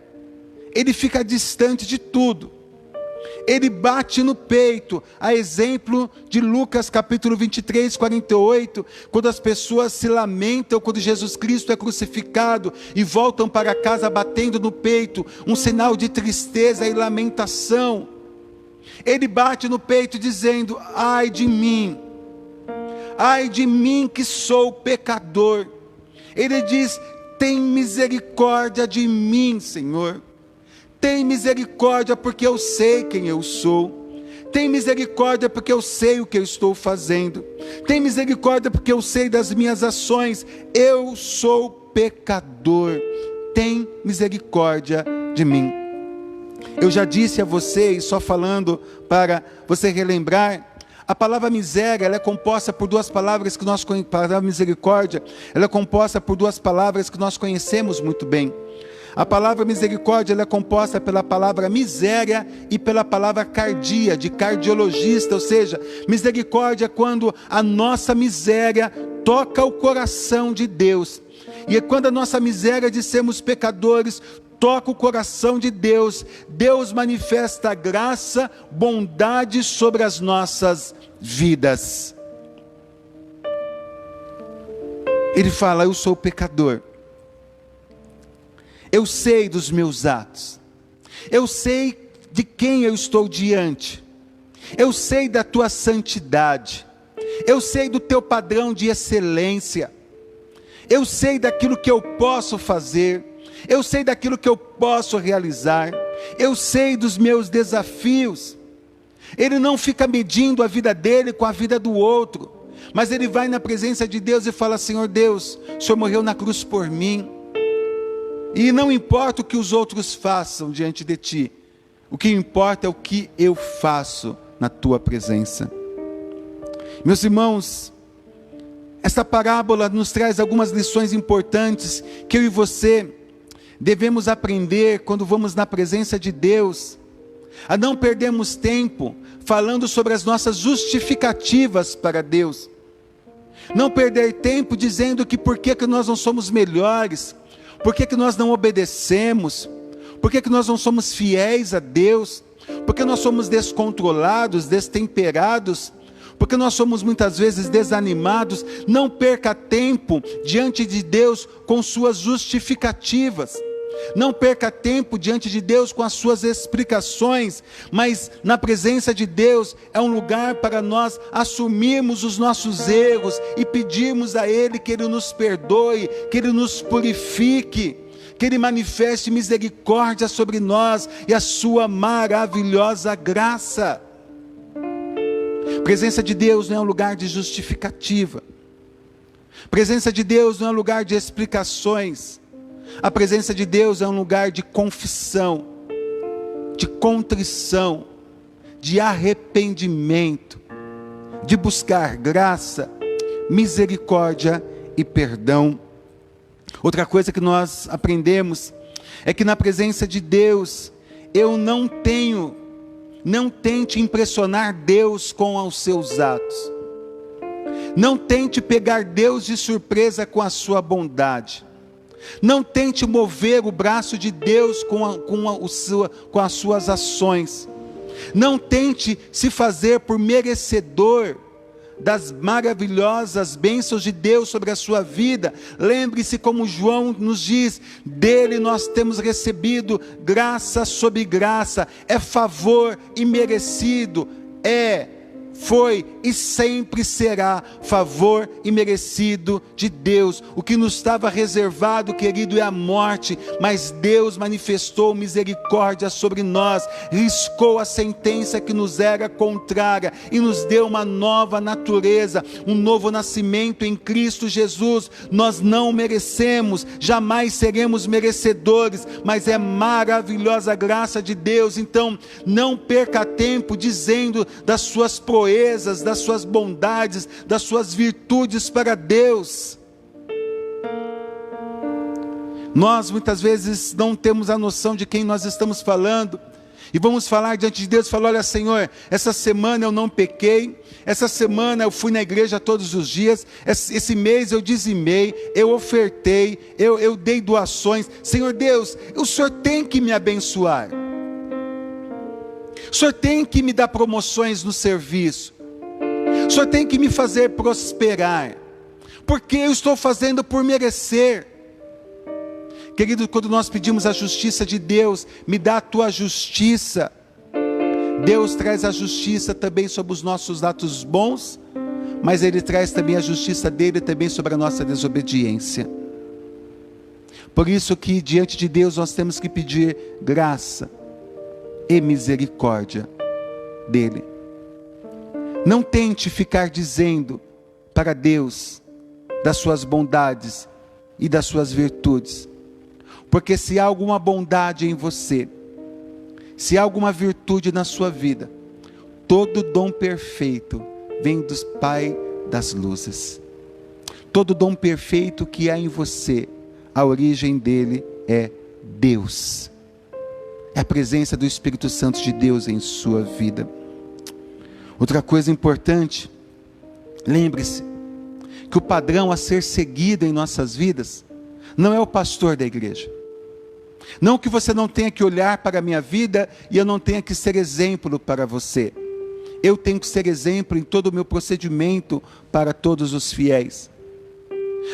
ele fica distante de tudo. Ele bate no peito, a exemplo de Lucas capítulo 23, 48, quando as pessoas se lamentam quando Jesus Cristo é crucificado e voltam para casa batendo no peito, um sinal de tristeza e lamentação. Ele bate no peito dizendo: ai de mim que sou pecador. Ele diz: tem misericórdia de mim, Senhor. Tem misericórdia porque eu sei quem eu sou. Tem misericórdia porque eu sei o que eu estou fazendo. Tem misericórdia porque eu sei das minhas ações. Eu sou pecador. Tem misericórdia de mim. Eu já disse a vocês, só falando para você relembrar, a palavra miséria, ela é composta por duas palavras que nós conhecemos. A palavra misericórdia, ela é composta por duas palavras que nós conhecemos muito bem. A palavra misericórdia, ela é composta pela palavra miséria e pela palavra cardia, de cardiologista, ou seja, misericórdia é quando a nossa miséria toca o coração de Deus. E é quando a nossa miséria de sermos pecadores toca o coração de Deus, Deus manifesta graça, bondade sobre as nossas vidas. Ele fala: eu sou pecador. Eu sei dos meus atos, eu sei de quem eu estou diante, eu sei da tua santidade, eu sei do teu padrão de excelência, eu sei daquilo que eu posso fazer, eu sei daquilo que eu posso realizar, eu sei dos meus desafios. Ele não fica medindo a vida dele com a vida do outro, mas ele vai na presença de Deus e fala: Senhor Deus, o Senhor morreu na cruz por mim, e não importa o que os outros façam diante de ti, o que importa é o que eu faço na tua presença. Meus irmãos, esta parábola nos traz algumas lições importantes que eu e você devemos aprender quando vamos na presença de Deus, a não perdermos tempo falando sobre as nossas justificativas para Deus, não perder tempo dizendo que por que nós não somos melhores, por que nós não obedecemos, por que nós não somos fiéis a Deus, porque nós somos descontrolados, destemperados, porque nós somos muitas vezes desanimados. Não perca tempo diante de Deus com suas justificativas. Não perca tempo diante de Deus com as suas explicações, mas na presença de Deus é um lugar para nós assumirmos os nossos erros e pedirmos a Ele que Ele nos perdoe, que Ele nos purifique, que Ele manifeste misericórdia sobre nós e a sua maravilhosa graça. A presença de Deus não é um lugar de justificativa. A presença de Deus não é um lugar de explicações. A presença de Deus é um lugar de confissão, de contrição, de arrependimento, de buscar graça, misericórdia e perdão. Outra coisa que nós aprendemos é que na presença de Deus, não tente impressionar Deus com os seus atos. Não tente pegar Deus de surpresa com a sua bondade. Não tente mover o braço de Deus com as suas ações. Não tente se fazer por merecedor das maravilhosas bênçãos de Deus sobre a sua vida. Lembre-se, como João nos diz, dele nós temos recebido graça sobre graça. É favor imerecido, foi e sempre será favor imerecido de Deus. O que nos estava reservado, querido, é a morte, mas Deus manifestou misericórdia sobre nós, riscou a sentença que nos era contrária e nos deu uma nova natureza, um novo nascimento em Cristo Jesus. Nós não merecemos, jamais seremos merecedores, mas é maravilhosa a graça de Deus. Então não perca tempo dizendo das suas proezas, das suas bondades, das suas virtudes para Deus. Nós muitas vezes não temos a noção de quem nós estamos falando, e vamos falar diante de Deus, falar: olha, Senhor, essa semana eu não pequei, essa semana eu fui na igreja todos os dias, esse mês eu dizimei, eu ofertei, eu dei doações. Senhor Deus, o Senhor tem que me abençoar, o Senhor tem que me dar promoções no serviço, o Senhor tem que me fazer prosperar, porque eu estou fazendo por merecer. Querido, quando nós pedimos a justiça de Deus, me dá a tua justiça, Deus traz a justiça também sobre os nossos atos bons, mas Ele traz também a justiça dEle também sobre a nossa desobediência. Por isso que diante de Deus nós temos que pedir graça e misericórdia dEle. Não tente ficar dizendo para Deus das suas bondades e das suas virtudes, porque se há alguma bondade em você, se há alguma virtude na sua vida, todo dom perfeito vem do Pai das luzes. Todo dom perfeito que há em você, a origem dele é Deus. É a presença do Espírito Santo de Deus em sua vida. Outra coisa importante, lembre-se que o padrão a ser seguido em nossas vidas não é o pastor da igreja. Não que você não tenha que olhar para a minha vida e eu não tenha que ser exemplo para você. Eu tenho que ser exemplo em todo o meu procedimento para todos os fiéis.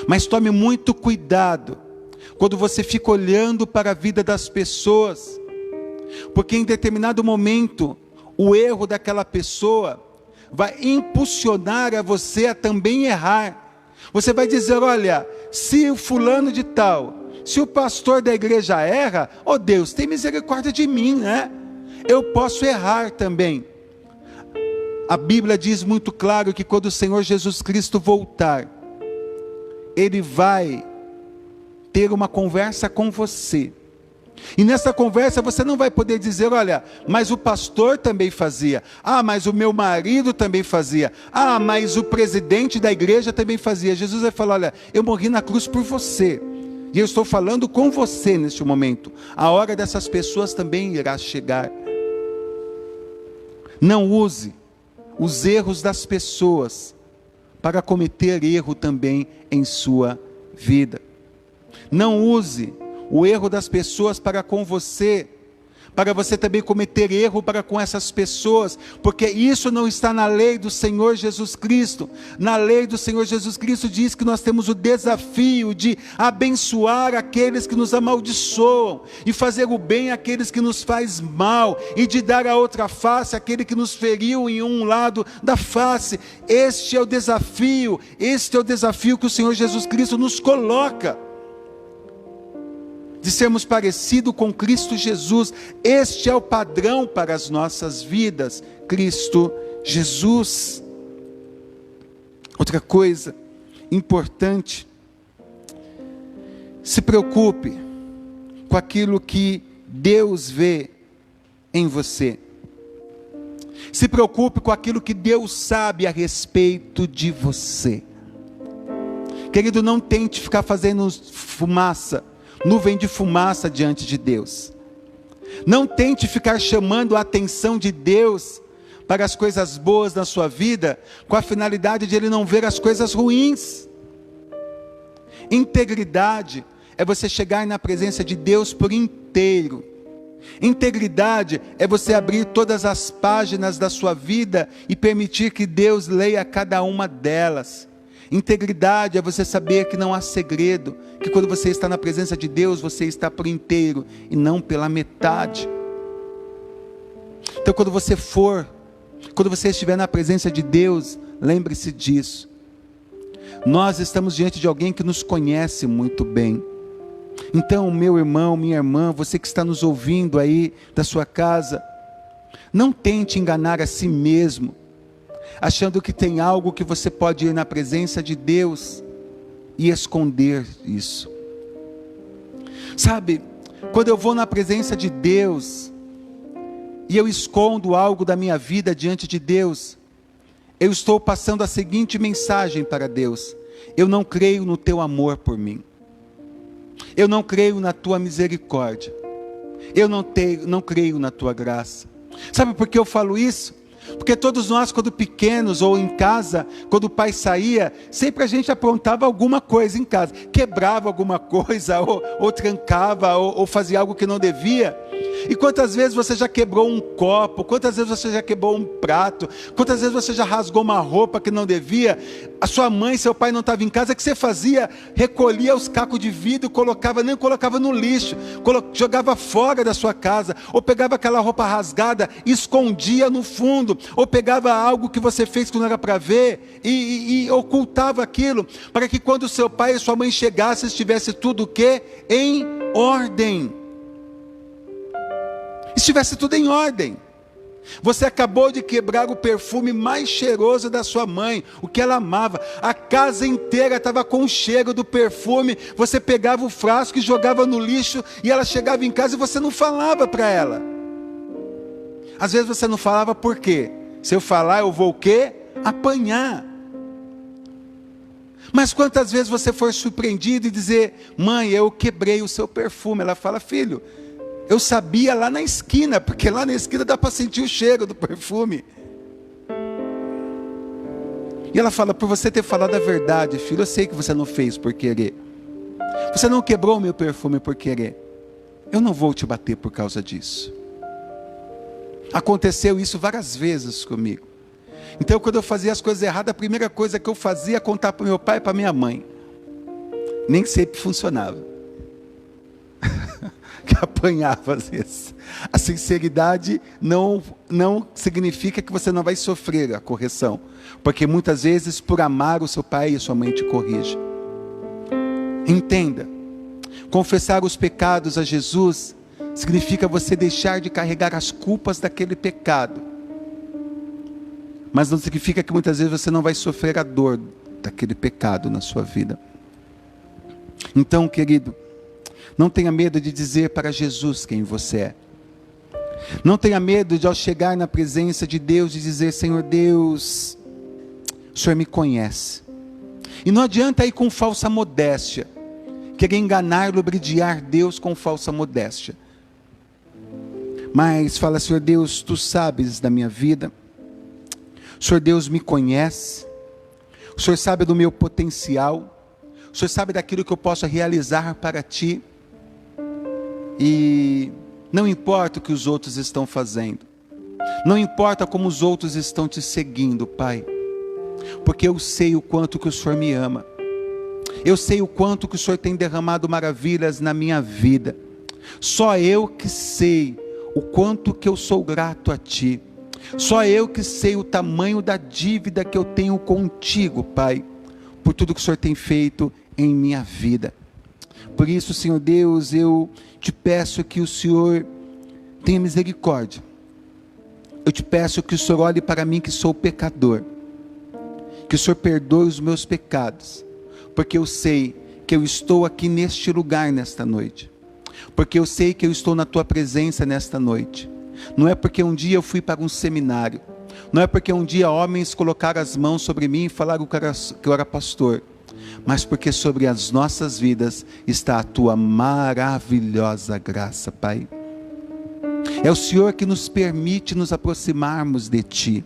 Mas tome muito cuidado quando você fica olhando para a vida das pessoas, porque em determinado momento o erro daquela pessoa vai impulsionar a você a também errar. Você vai dizer: olha, se o fulano de tal, se o pastor da igreja erra, oh Deus, tem misericórdia de mim, né? Eu posso errar também. A Bíblia diz muito claro que quando o Senhor Jesus Cristo voltar, Ele vai ter uma conversa com você. E nessa conversa você não vai poder dizer: olha, mas o pastor também fazia. Ah, mas o meu marido também fazia. Ah, mas o presidente da igreja também fazia. Jesus vai falar: olha, eu morri na cruz por você. E eu estou falando com você neste momento. A hora dessas pessoas também irá chegar. Não use os erros das pessoas para cometer erro também em sua vida. Não use o erro das pessoas para com você, para você também cometer erro para com essas pessoas, porque isso não está na lei do Senhor Jesus Cristo. Na lei do Senhor Jesus Cristo diz que nós temos o desafio de abençoar aqueles que nos amaldiçoam, e fazer o bem àqueles que nos faz mal, e de dar a outra face àquele que nos feriu em um lado da face. Este é o desafio que o Senhor Jesus Cristo nos coloca, de sermos parecidos com Cristo Jesus. Este é o padrão para as nossas vidas, Cristo Jesus. Outra coisa importante, se preocupe com aquilo que Deus vê em você. Se preocupe com aquilo que Deus sabe a respeito de você. Querido, não tente ficar fazendo nuvem de fumaça diante de Deus. Não tente ficar chamando a atenção de Deus para as coisas boas na sua vida, com a finalidade de Ele não ver as coisas ruins. Integridade é você chegar na presença de Deus por inteiro. Integridade é você abrir todas as páginas da sua vida e permitir que Deus leia cada uma delas. Integridade é você saber que não há segredo, que quando você está na presença de Deus, você está por inteiro e não pela metade. Então quando você estiver na presença de Deus, lembre-se disso. Nós estamos diante de alguém que nos conhece muito bem. Então, meu irmão, minha irmã, você que está nos ouvindo aí da sua casa, não tente enganar a si mesmo, achando que tem algo que você pode ir na presença de Deus e esconder isso. Sabe, quando eu vou na presença de Deus e eu escondo algo da minha vida diante de Deus, eu estou passando a seguinte mensagem para Deus: eu não creio no teu amor por mim, eu não creio na tua misericórdia, eu não creio na tua graça. Sabe por que eu falo isso? Porque todos nós, quando pequenos ou em casa, quando o pai saía, sempre a gente aprontava alguma coisa em casa, quebrava alguma coisa, ou trancava, ou fazia algo que não devia. E quantas vezes você já quebrou um copo, quantas vezes você já quebrou um prato, quantas vezes você já rasgou uma roupa que não devia? A sua mãe, seu pai não estava em casa, o que você fazia? Recolhia os cacos de vidro, nem colocava no lixo, jogava fora da sua casa, ou pegava aquela roupa rasgada, escondia no fundo, ou pegava algo que você fez que não era para ver, e ocultava aquilo, para que quando seu pai e sua mãe chegassem, estivesse tudo o quê? Em ordem. Estivesse tudo em ordem. Você acabou de quebrar o perfume mais cheiroso da sua mãe, o que ela amava. A casa inteira estava com o cheiro do perfume. Você pegava o frasco e jogava no lixo, e ela chegava em casa e você não falava para ela. Às vezes você não falava por quê? Se eu falar, eu vou o quê? Apanhar. Mas quantas vezes você foi surpreendido e dizer: mãe, eu quebrei o seu perfume? Ela fala: filho, eu sabia lá na esquina, porque lá na esquina dá para sentir o cheiro do perfume. E ela fala: por você ter falado a verdade, filho, eu sei que você não fez por querer. Você não quebrou o meu perfume por querer. Eu não vou te bater por causa disso. Aconteceu isso várias vezes comigo. Então, quando eu fazia as coisas erradas, a primeira coisa que eu fazia é contar para o meu pai e para a minha mãe. Nem sempre funcionava. Que apanhava às vezes. A sinceridade não significa que você não vai sofrer a correção, porque muitas vezes, por amar, o seu pai e a sua mãe te corrigem. Entenda, confessar os pecados a Jesus significa você deixar de carregar as culpas daquele pecado, mas não significa que muitas vezes você não vai sofrer a dor daquele pecado na sua vida. Então, querido, não tenha medo de dizer para Jesus quem você é. Não tenha medo de, ao chegar na presença de Deus, de dizer: Senhor Deus, o Senhor me conhece. E não adianta ir com falsa modéstia, querer enganar, lubridiar Deus com falsa modéstia. Mas fala: Senhor Deus, Tu sabes da minha vida. O Senhor Deus me conhece. O Senhor sabe do meu potencial. O Senhor sabe daquilo que eu posso realizar para Ti. E Não importa o que os outros estão fazendo. Não importa como os outros estão te seguindo, Pai. Porque eu sei o quanto que o Senhor me ama. Eu sei o quanto que o Senhor tem derramado maravilhas na minha vida. Só eu que sei o quanto que eu sou grato a Ti. Só eu que sei o tamanho da dívida que eu tenho contigo, Pai, por tudo que o Senhor tem feito em minha vida. Por isso, Senhor Deus, eu te peço que o Senhor tenha misericórdia. Eu te peço que o Senhor olhe para mim que sou pecador. Que o Senhor perdoe os meus pecados. Porque eu sei que eu estou aqui neste lugar nesta noite. Porque eu sei que eu estou na Tua presença nesta noite. Não é porque um dia eu fui para um seminário. Não é porque um dia homens colocaram as mãos sobre mim e falaram que eu era pastor. Mas porque sobre as nossas vidas está a Tua maravilhosa graça, Pai. É o Senhor que nos permite nos aproximarmos de Ti.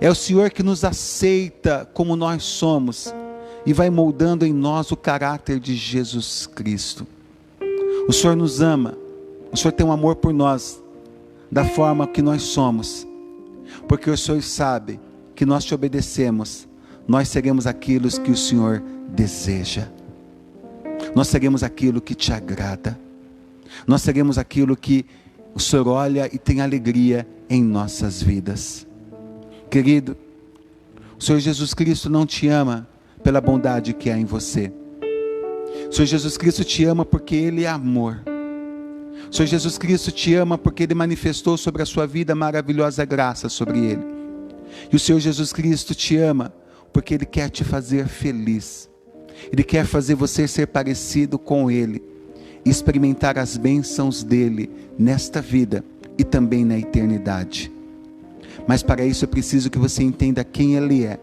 É o Senhor que nos aceita como nós somos e vai moldando em nós o caráter de Jesus Cristo. O Senhor nos ama, o Senhor tem um amor por nós, da forma que nós somos, porque o Senhor sabe que nós te obedecemos, nós seremos aquilo que o Senhor deseja, nós seremos aquilo que te agrada, nós seremos aquilo que o Senhor olha e tem alegria em nossas vidas. Querido, o Senhor Jesus Cristo não te ama pela bondade que há em você. O Senhor Jesus Cristo te ama porque Ele é amor. O Senhor Jesus Cristo te ama porque Ele manifestou sobre a sua vida maravilhosa graça sobre Ele. E o Senhor Jesus Cristo te ama porque Ele quer te fazer feliz. Ele quer fazer você ser parecido com Ele, experimentar as bênçãos dEle nesta vida e também na eternidade. Mas para isso é preciso que você entenda quem Ele é.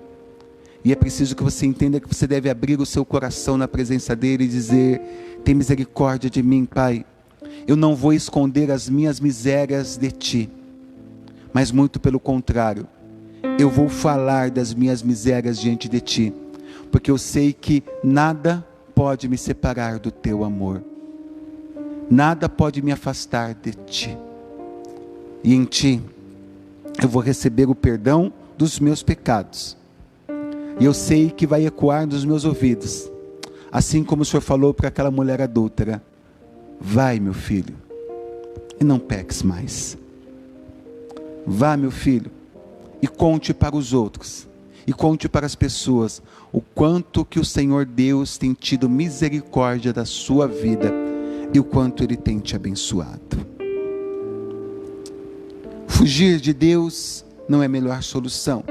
E é preciso que você entenda que você deve abrir o seu coração na presença dEle e dizer: tem misericórdia de mim, Pai. Eu não vou esconder as minhas misérias de Ti. Mas muito pelo contrário, eu vou falar das minhas misérias diante de Ti. Porque eu sei que nada pode me separar do Teu amor. Nada pode me afastar de Ti. E em Ti eu vou receber o perdão dos meus pecados. E eu sei que vai ecoar nos meus ouvidos. Assim como o Senhor falou para aquela mulher adúltera: vai, meu filho, e não peques mais. Vá, meu filho, e conte para os outros, e conte para as pessoas, o quanto que o Senhor Deus tem tido misericórdia da sua vida, e o quanto Ele tem te abençoado. Fugir de Deus não é a melhor solução.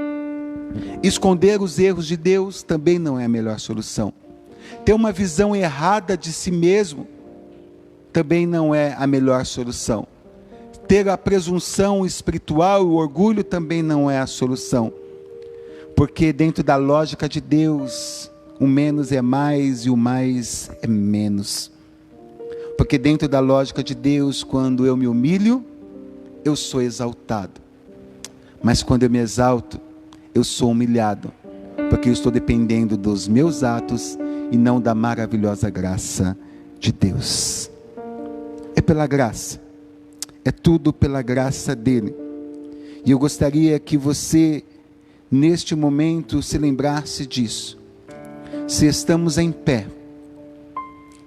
Esconder os erros de Deus também não é a melhor solução. Ter uma visão errada de si mesmo também não é a melhor solução. Ter a presunção espiritual e o orgulho também não é a solução. Porque dentro da lógica de Deus, o menos é mais e o mais é menos. Porque dentro da lógica de Deus, quando eu me humilho, eu sou exaltado. Mas quando eu me exalto, eu sou humilhado. Porque eu estou dependendo dos meus atos e não da maravilhosa graça de Deus. É pela graça. É tudo pela graça dEle. E eu gostaria que você, neste momento, se lembrasse disso. Se estamos em pé,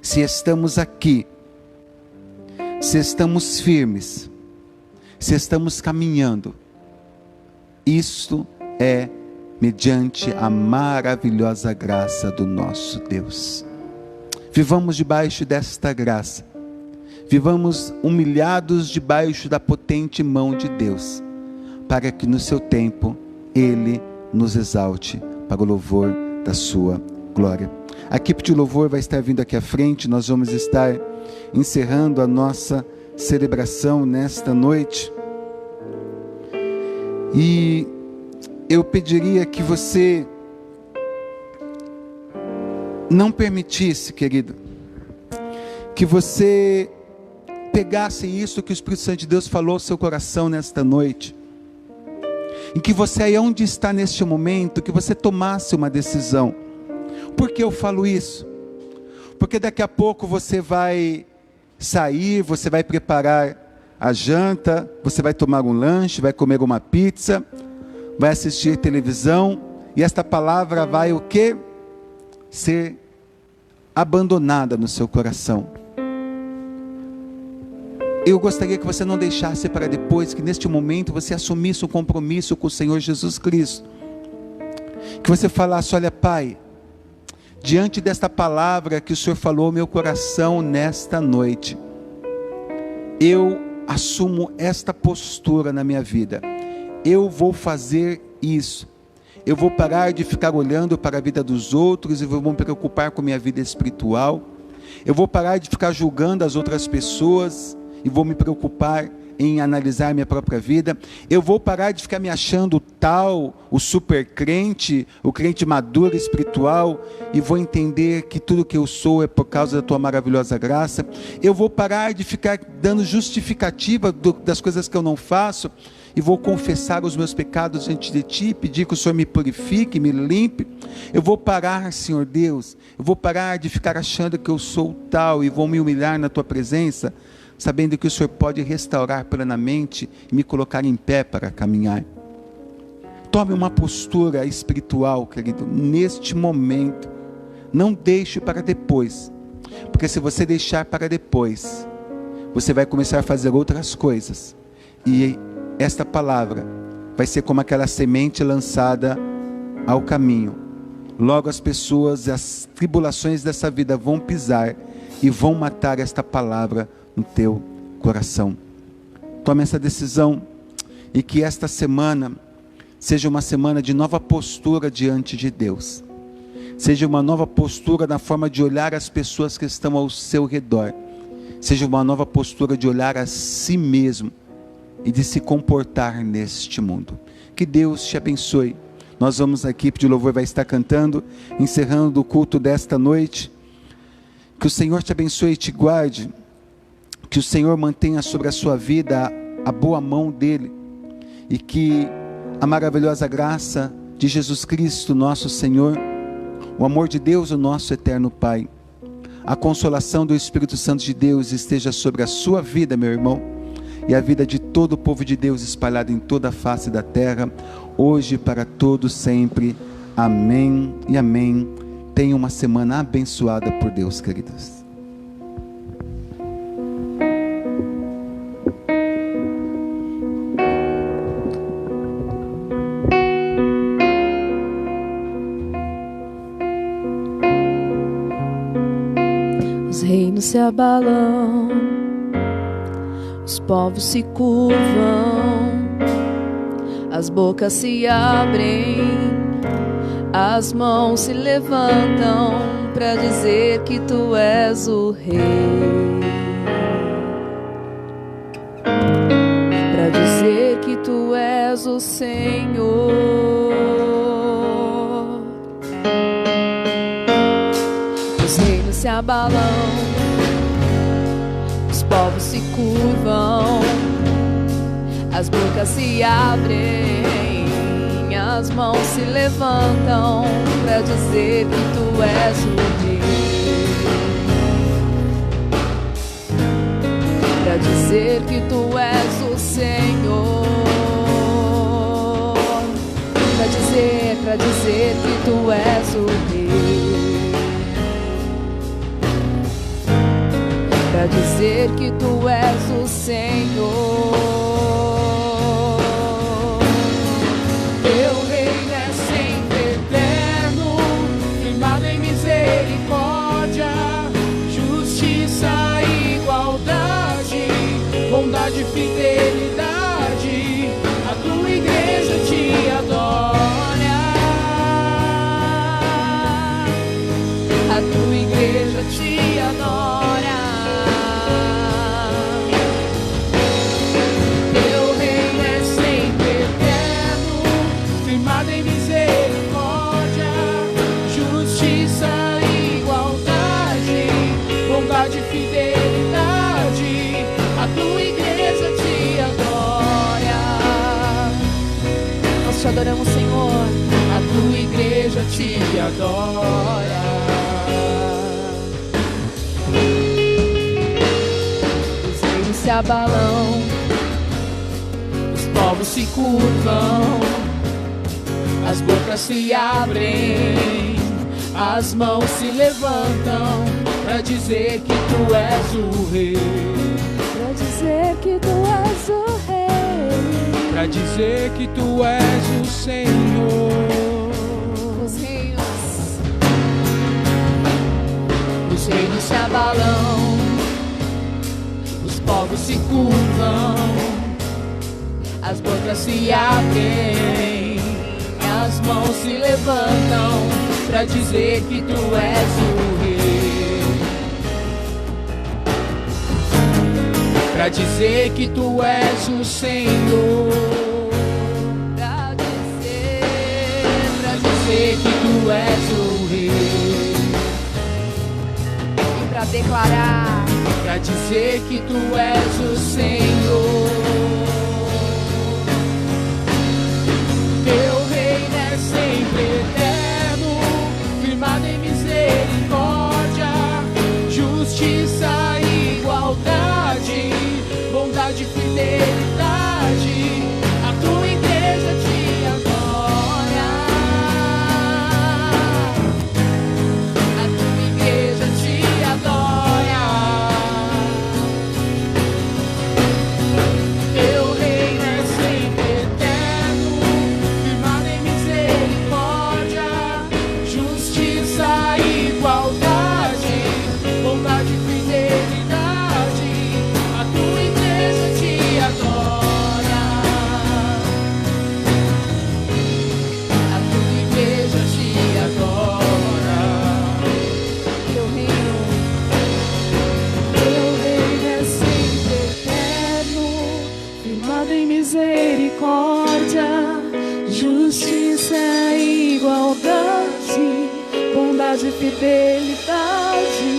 se estamos aqui, se estamos firmes, se estamos caminhando, isto é mediante a maravilhosa graça do nosso Deus. Vivamos debaixo desta graça. Vivamos humilhados debaixo da potente mão de Deus, para que no seu tempo Ele nos exalte para o louvor da sua glória. A equipe de louvor vai estar vindo aqui à frente. Nós vamos estar encerrando a nossa celebração nesta noite. E eu pediria que você não permitisse, querido, que você pegasse isso que o Espírito Santo de Deus falou ao seu coração nesta noite, em que você aí onde está neste momento, que você tomasse uma decisão. Por que eu falo isso? Porque daqui a pouco você vai sair, você vai preparar a janta, você vai tomar um lanche, vai comer uma pizza, vai assistir televisão, e esta palavra vai o quê? Ser abandonada no seu coração. Eu gostaria que você não deixasse para depois, que neste momento você assumisse um compromisso com o Senhor Jesus Cristo. Que você falasse: olha, Pai, diante desta palavra que o Senhor falou ao meu coração nesta noite, eu assumo esta postura na minha vida. Eu vou fazer isso. Eu vou parar de ficar olhando para a vida dos outros e vou me preocupar com a minha vida espiritual. Eu vou parar de ficar julgando as outras pessoas e vou me preocupar em analisar minha própria vida. Eu vou parar de ficar me achando tal, o super crente, o crente maduro espiritual, e vou entender que tudo que eu sou é por causa da tua maravilhosa graça. Eu vou parar de ficar dando justificativa das coisas que eu não faço, e vou confessar os meus pecados diante de ti, pedir que o Senhor me purifique, me limpe. Eu vou parar, Senhor Deus, eu vou parar de ficar achando que eu sou tal, e vou me humilhar na tua presença, sabendo que o Senhor pode restaurar plenamente e me colocar em pé para caminhar. Tome uma postura espiritual, querido, neste momento. Não deixe para depois, porque se você deixar para depois, você vai começar a fazer outras coisas, e esta palavra vai ser como aquela semente lançada ao caminho. Logo as pessoas, as tribulações dessa vida vão pisar e vão matar esta palavra no teu coração. Tome essa decisão, e que esta semana seja uma semana de nova postura diante de Deus. Seja uma nova postura na forma de olhar as pessoas que estão ao seu redor. Seja uma nova postura de olhar a si mesmo e de se comportar neste mundo. Que Deus te abençoe. Nós vamos, a equipe de louvor vai estar cantando, encerrando o culto desta noite. Que o Senhor te abençoe e te guarde. Que o Senhor mantenha sobre a sua vida a boa mão dEle, e que a maravilhosa graça de Jesus Cristo, nosso Senhor, o amor de Deus, o nosso eterno Pai, a consolação do Espírito Santo de Deus esteja sobre a sua vida, meu irmão, e a vida de todo o povo de Deus espalhado em toda a face da terra, hoje e para todos sempre. Amém e amém. Tenha uma semana abençoada por Deus, queridos. Os reinos se abalam, os povos se curvam, as bocas se abrem, as mãos se levantam para dizer que tu és o Rei, para dizer que tu és o Senhor. Os reinos se abalam, os povos se curvam, as bocas se abrem, as mãos se levantam para dizer que tu és o Rei, para dizer que tu és o Senhor, para dizer que tu és o Rei, para dizer que tu és o Senhor. Teu reino é sempre eterno, firmado em misericórdia, justiça e igualdade, bondade e fidelidade. A tua igreja te adora, a tua igreja te adora. De fidelidade, a tua igreja te adora. Nós te adoramos, Senhor. A tua igreja te adora. Os reinos se abalam, os povos se curvam, as bocas se abrem, as mãos se levantam pra dizer que tu és o rei, pra dizer que tu és o rei, pra dizer que tu és o Senhor. Os reinos se abalam, os povos se curvam, as bocas se abrem, as mãos se levantam pra dizer que tu és o rei, pra dizer que tu és o Senhor, pra dizer que tu és o rei, e pra declarar, pra dizer que tu és o Senhor. Teu reino é sempre eterno, firmado em misericórdia, justiça e igualdade, bondade e fidelidade. A tua igreja te adora, a tua igreja te adora. Teu reino é sempre eterno, firmado em misericórdia, justiça e igualdade, bondade e fidelidade. A tua igreja te adora, a tua igreja te adora. teu reino É sempre eterno, firmado em misericórdia, justiça e igualdade, bondade e fidelidade.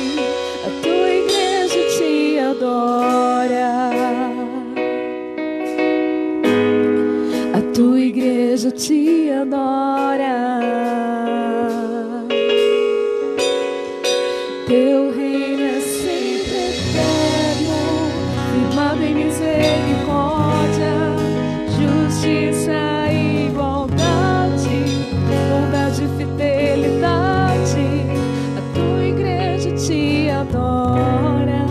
A tua igreja te adora, a tua igreja te adora. Teu reino é sempre eterno, firmado em misericórdia, justiça e igualdade, bondade e fidelidade. A tua igreja te adora,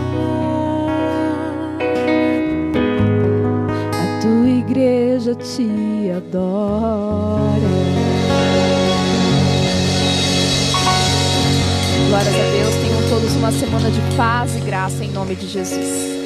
a tua igreja te adora. Glórias a Deus, tenham todos uma semana de paz e graça em nome de Jesus.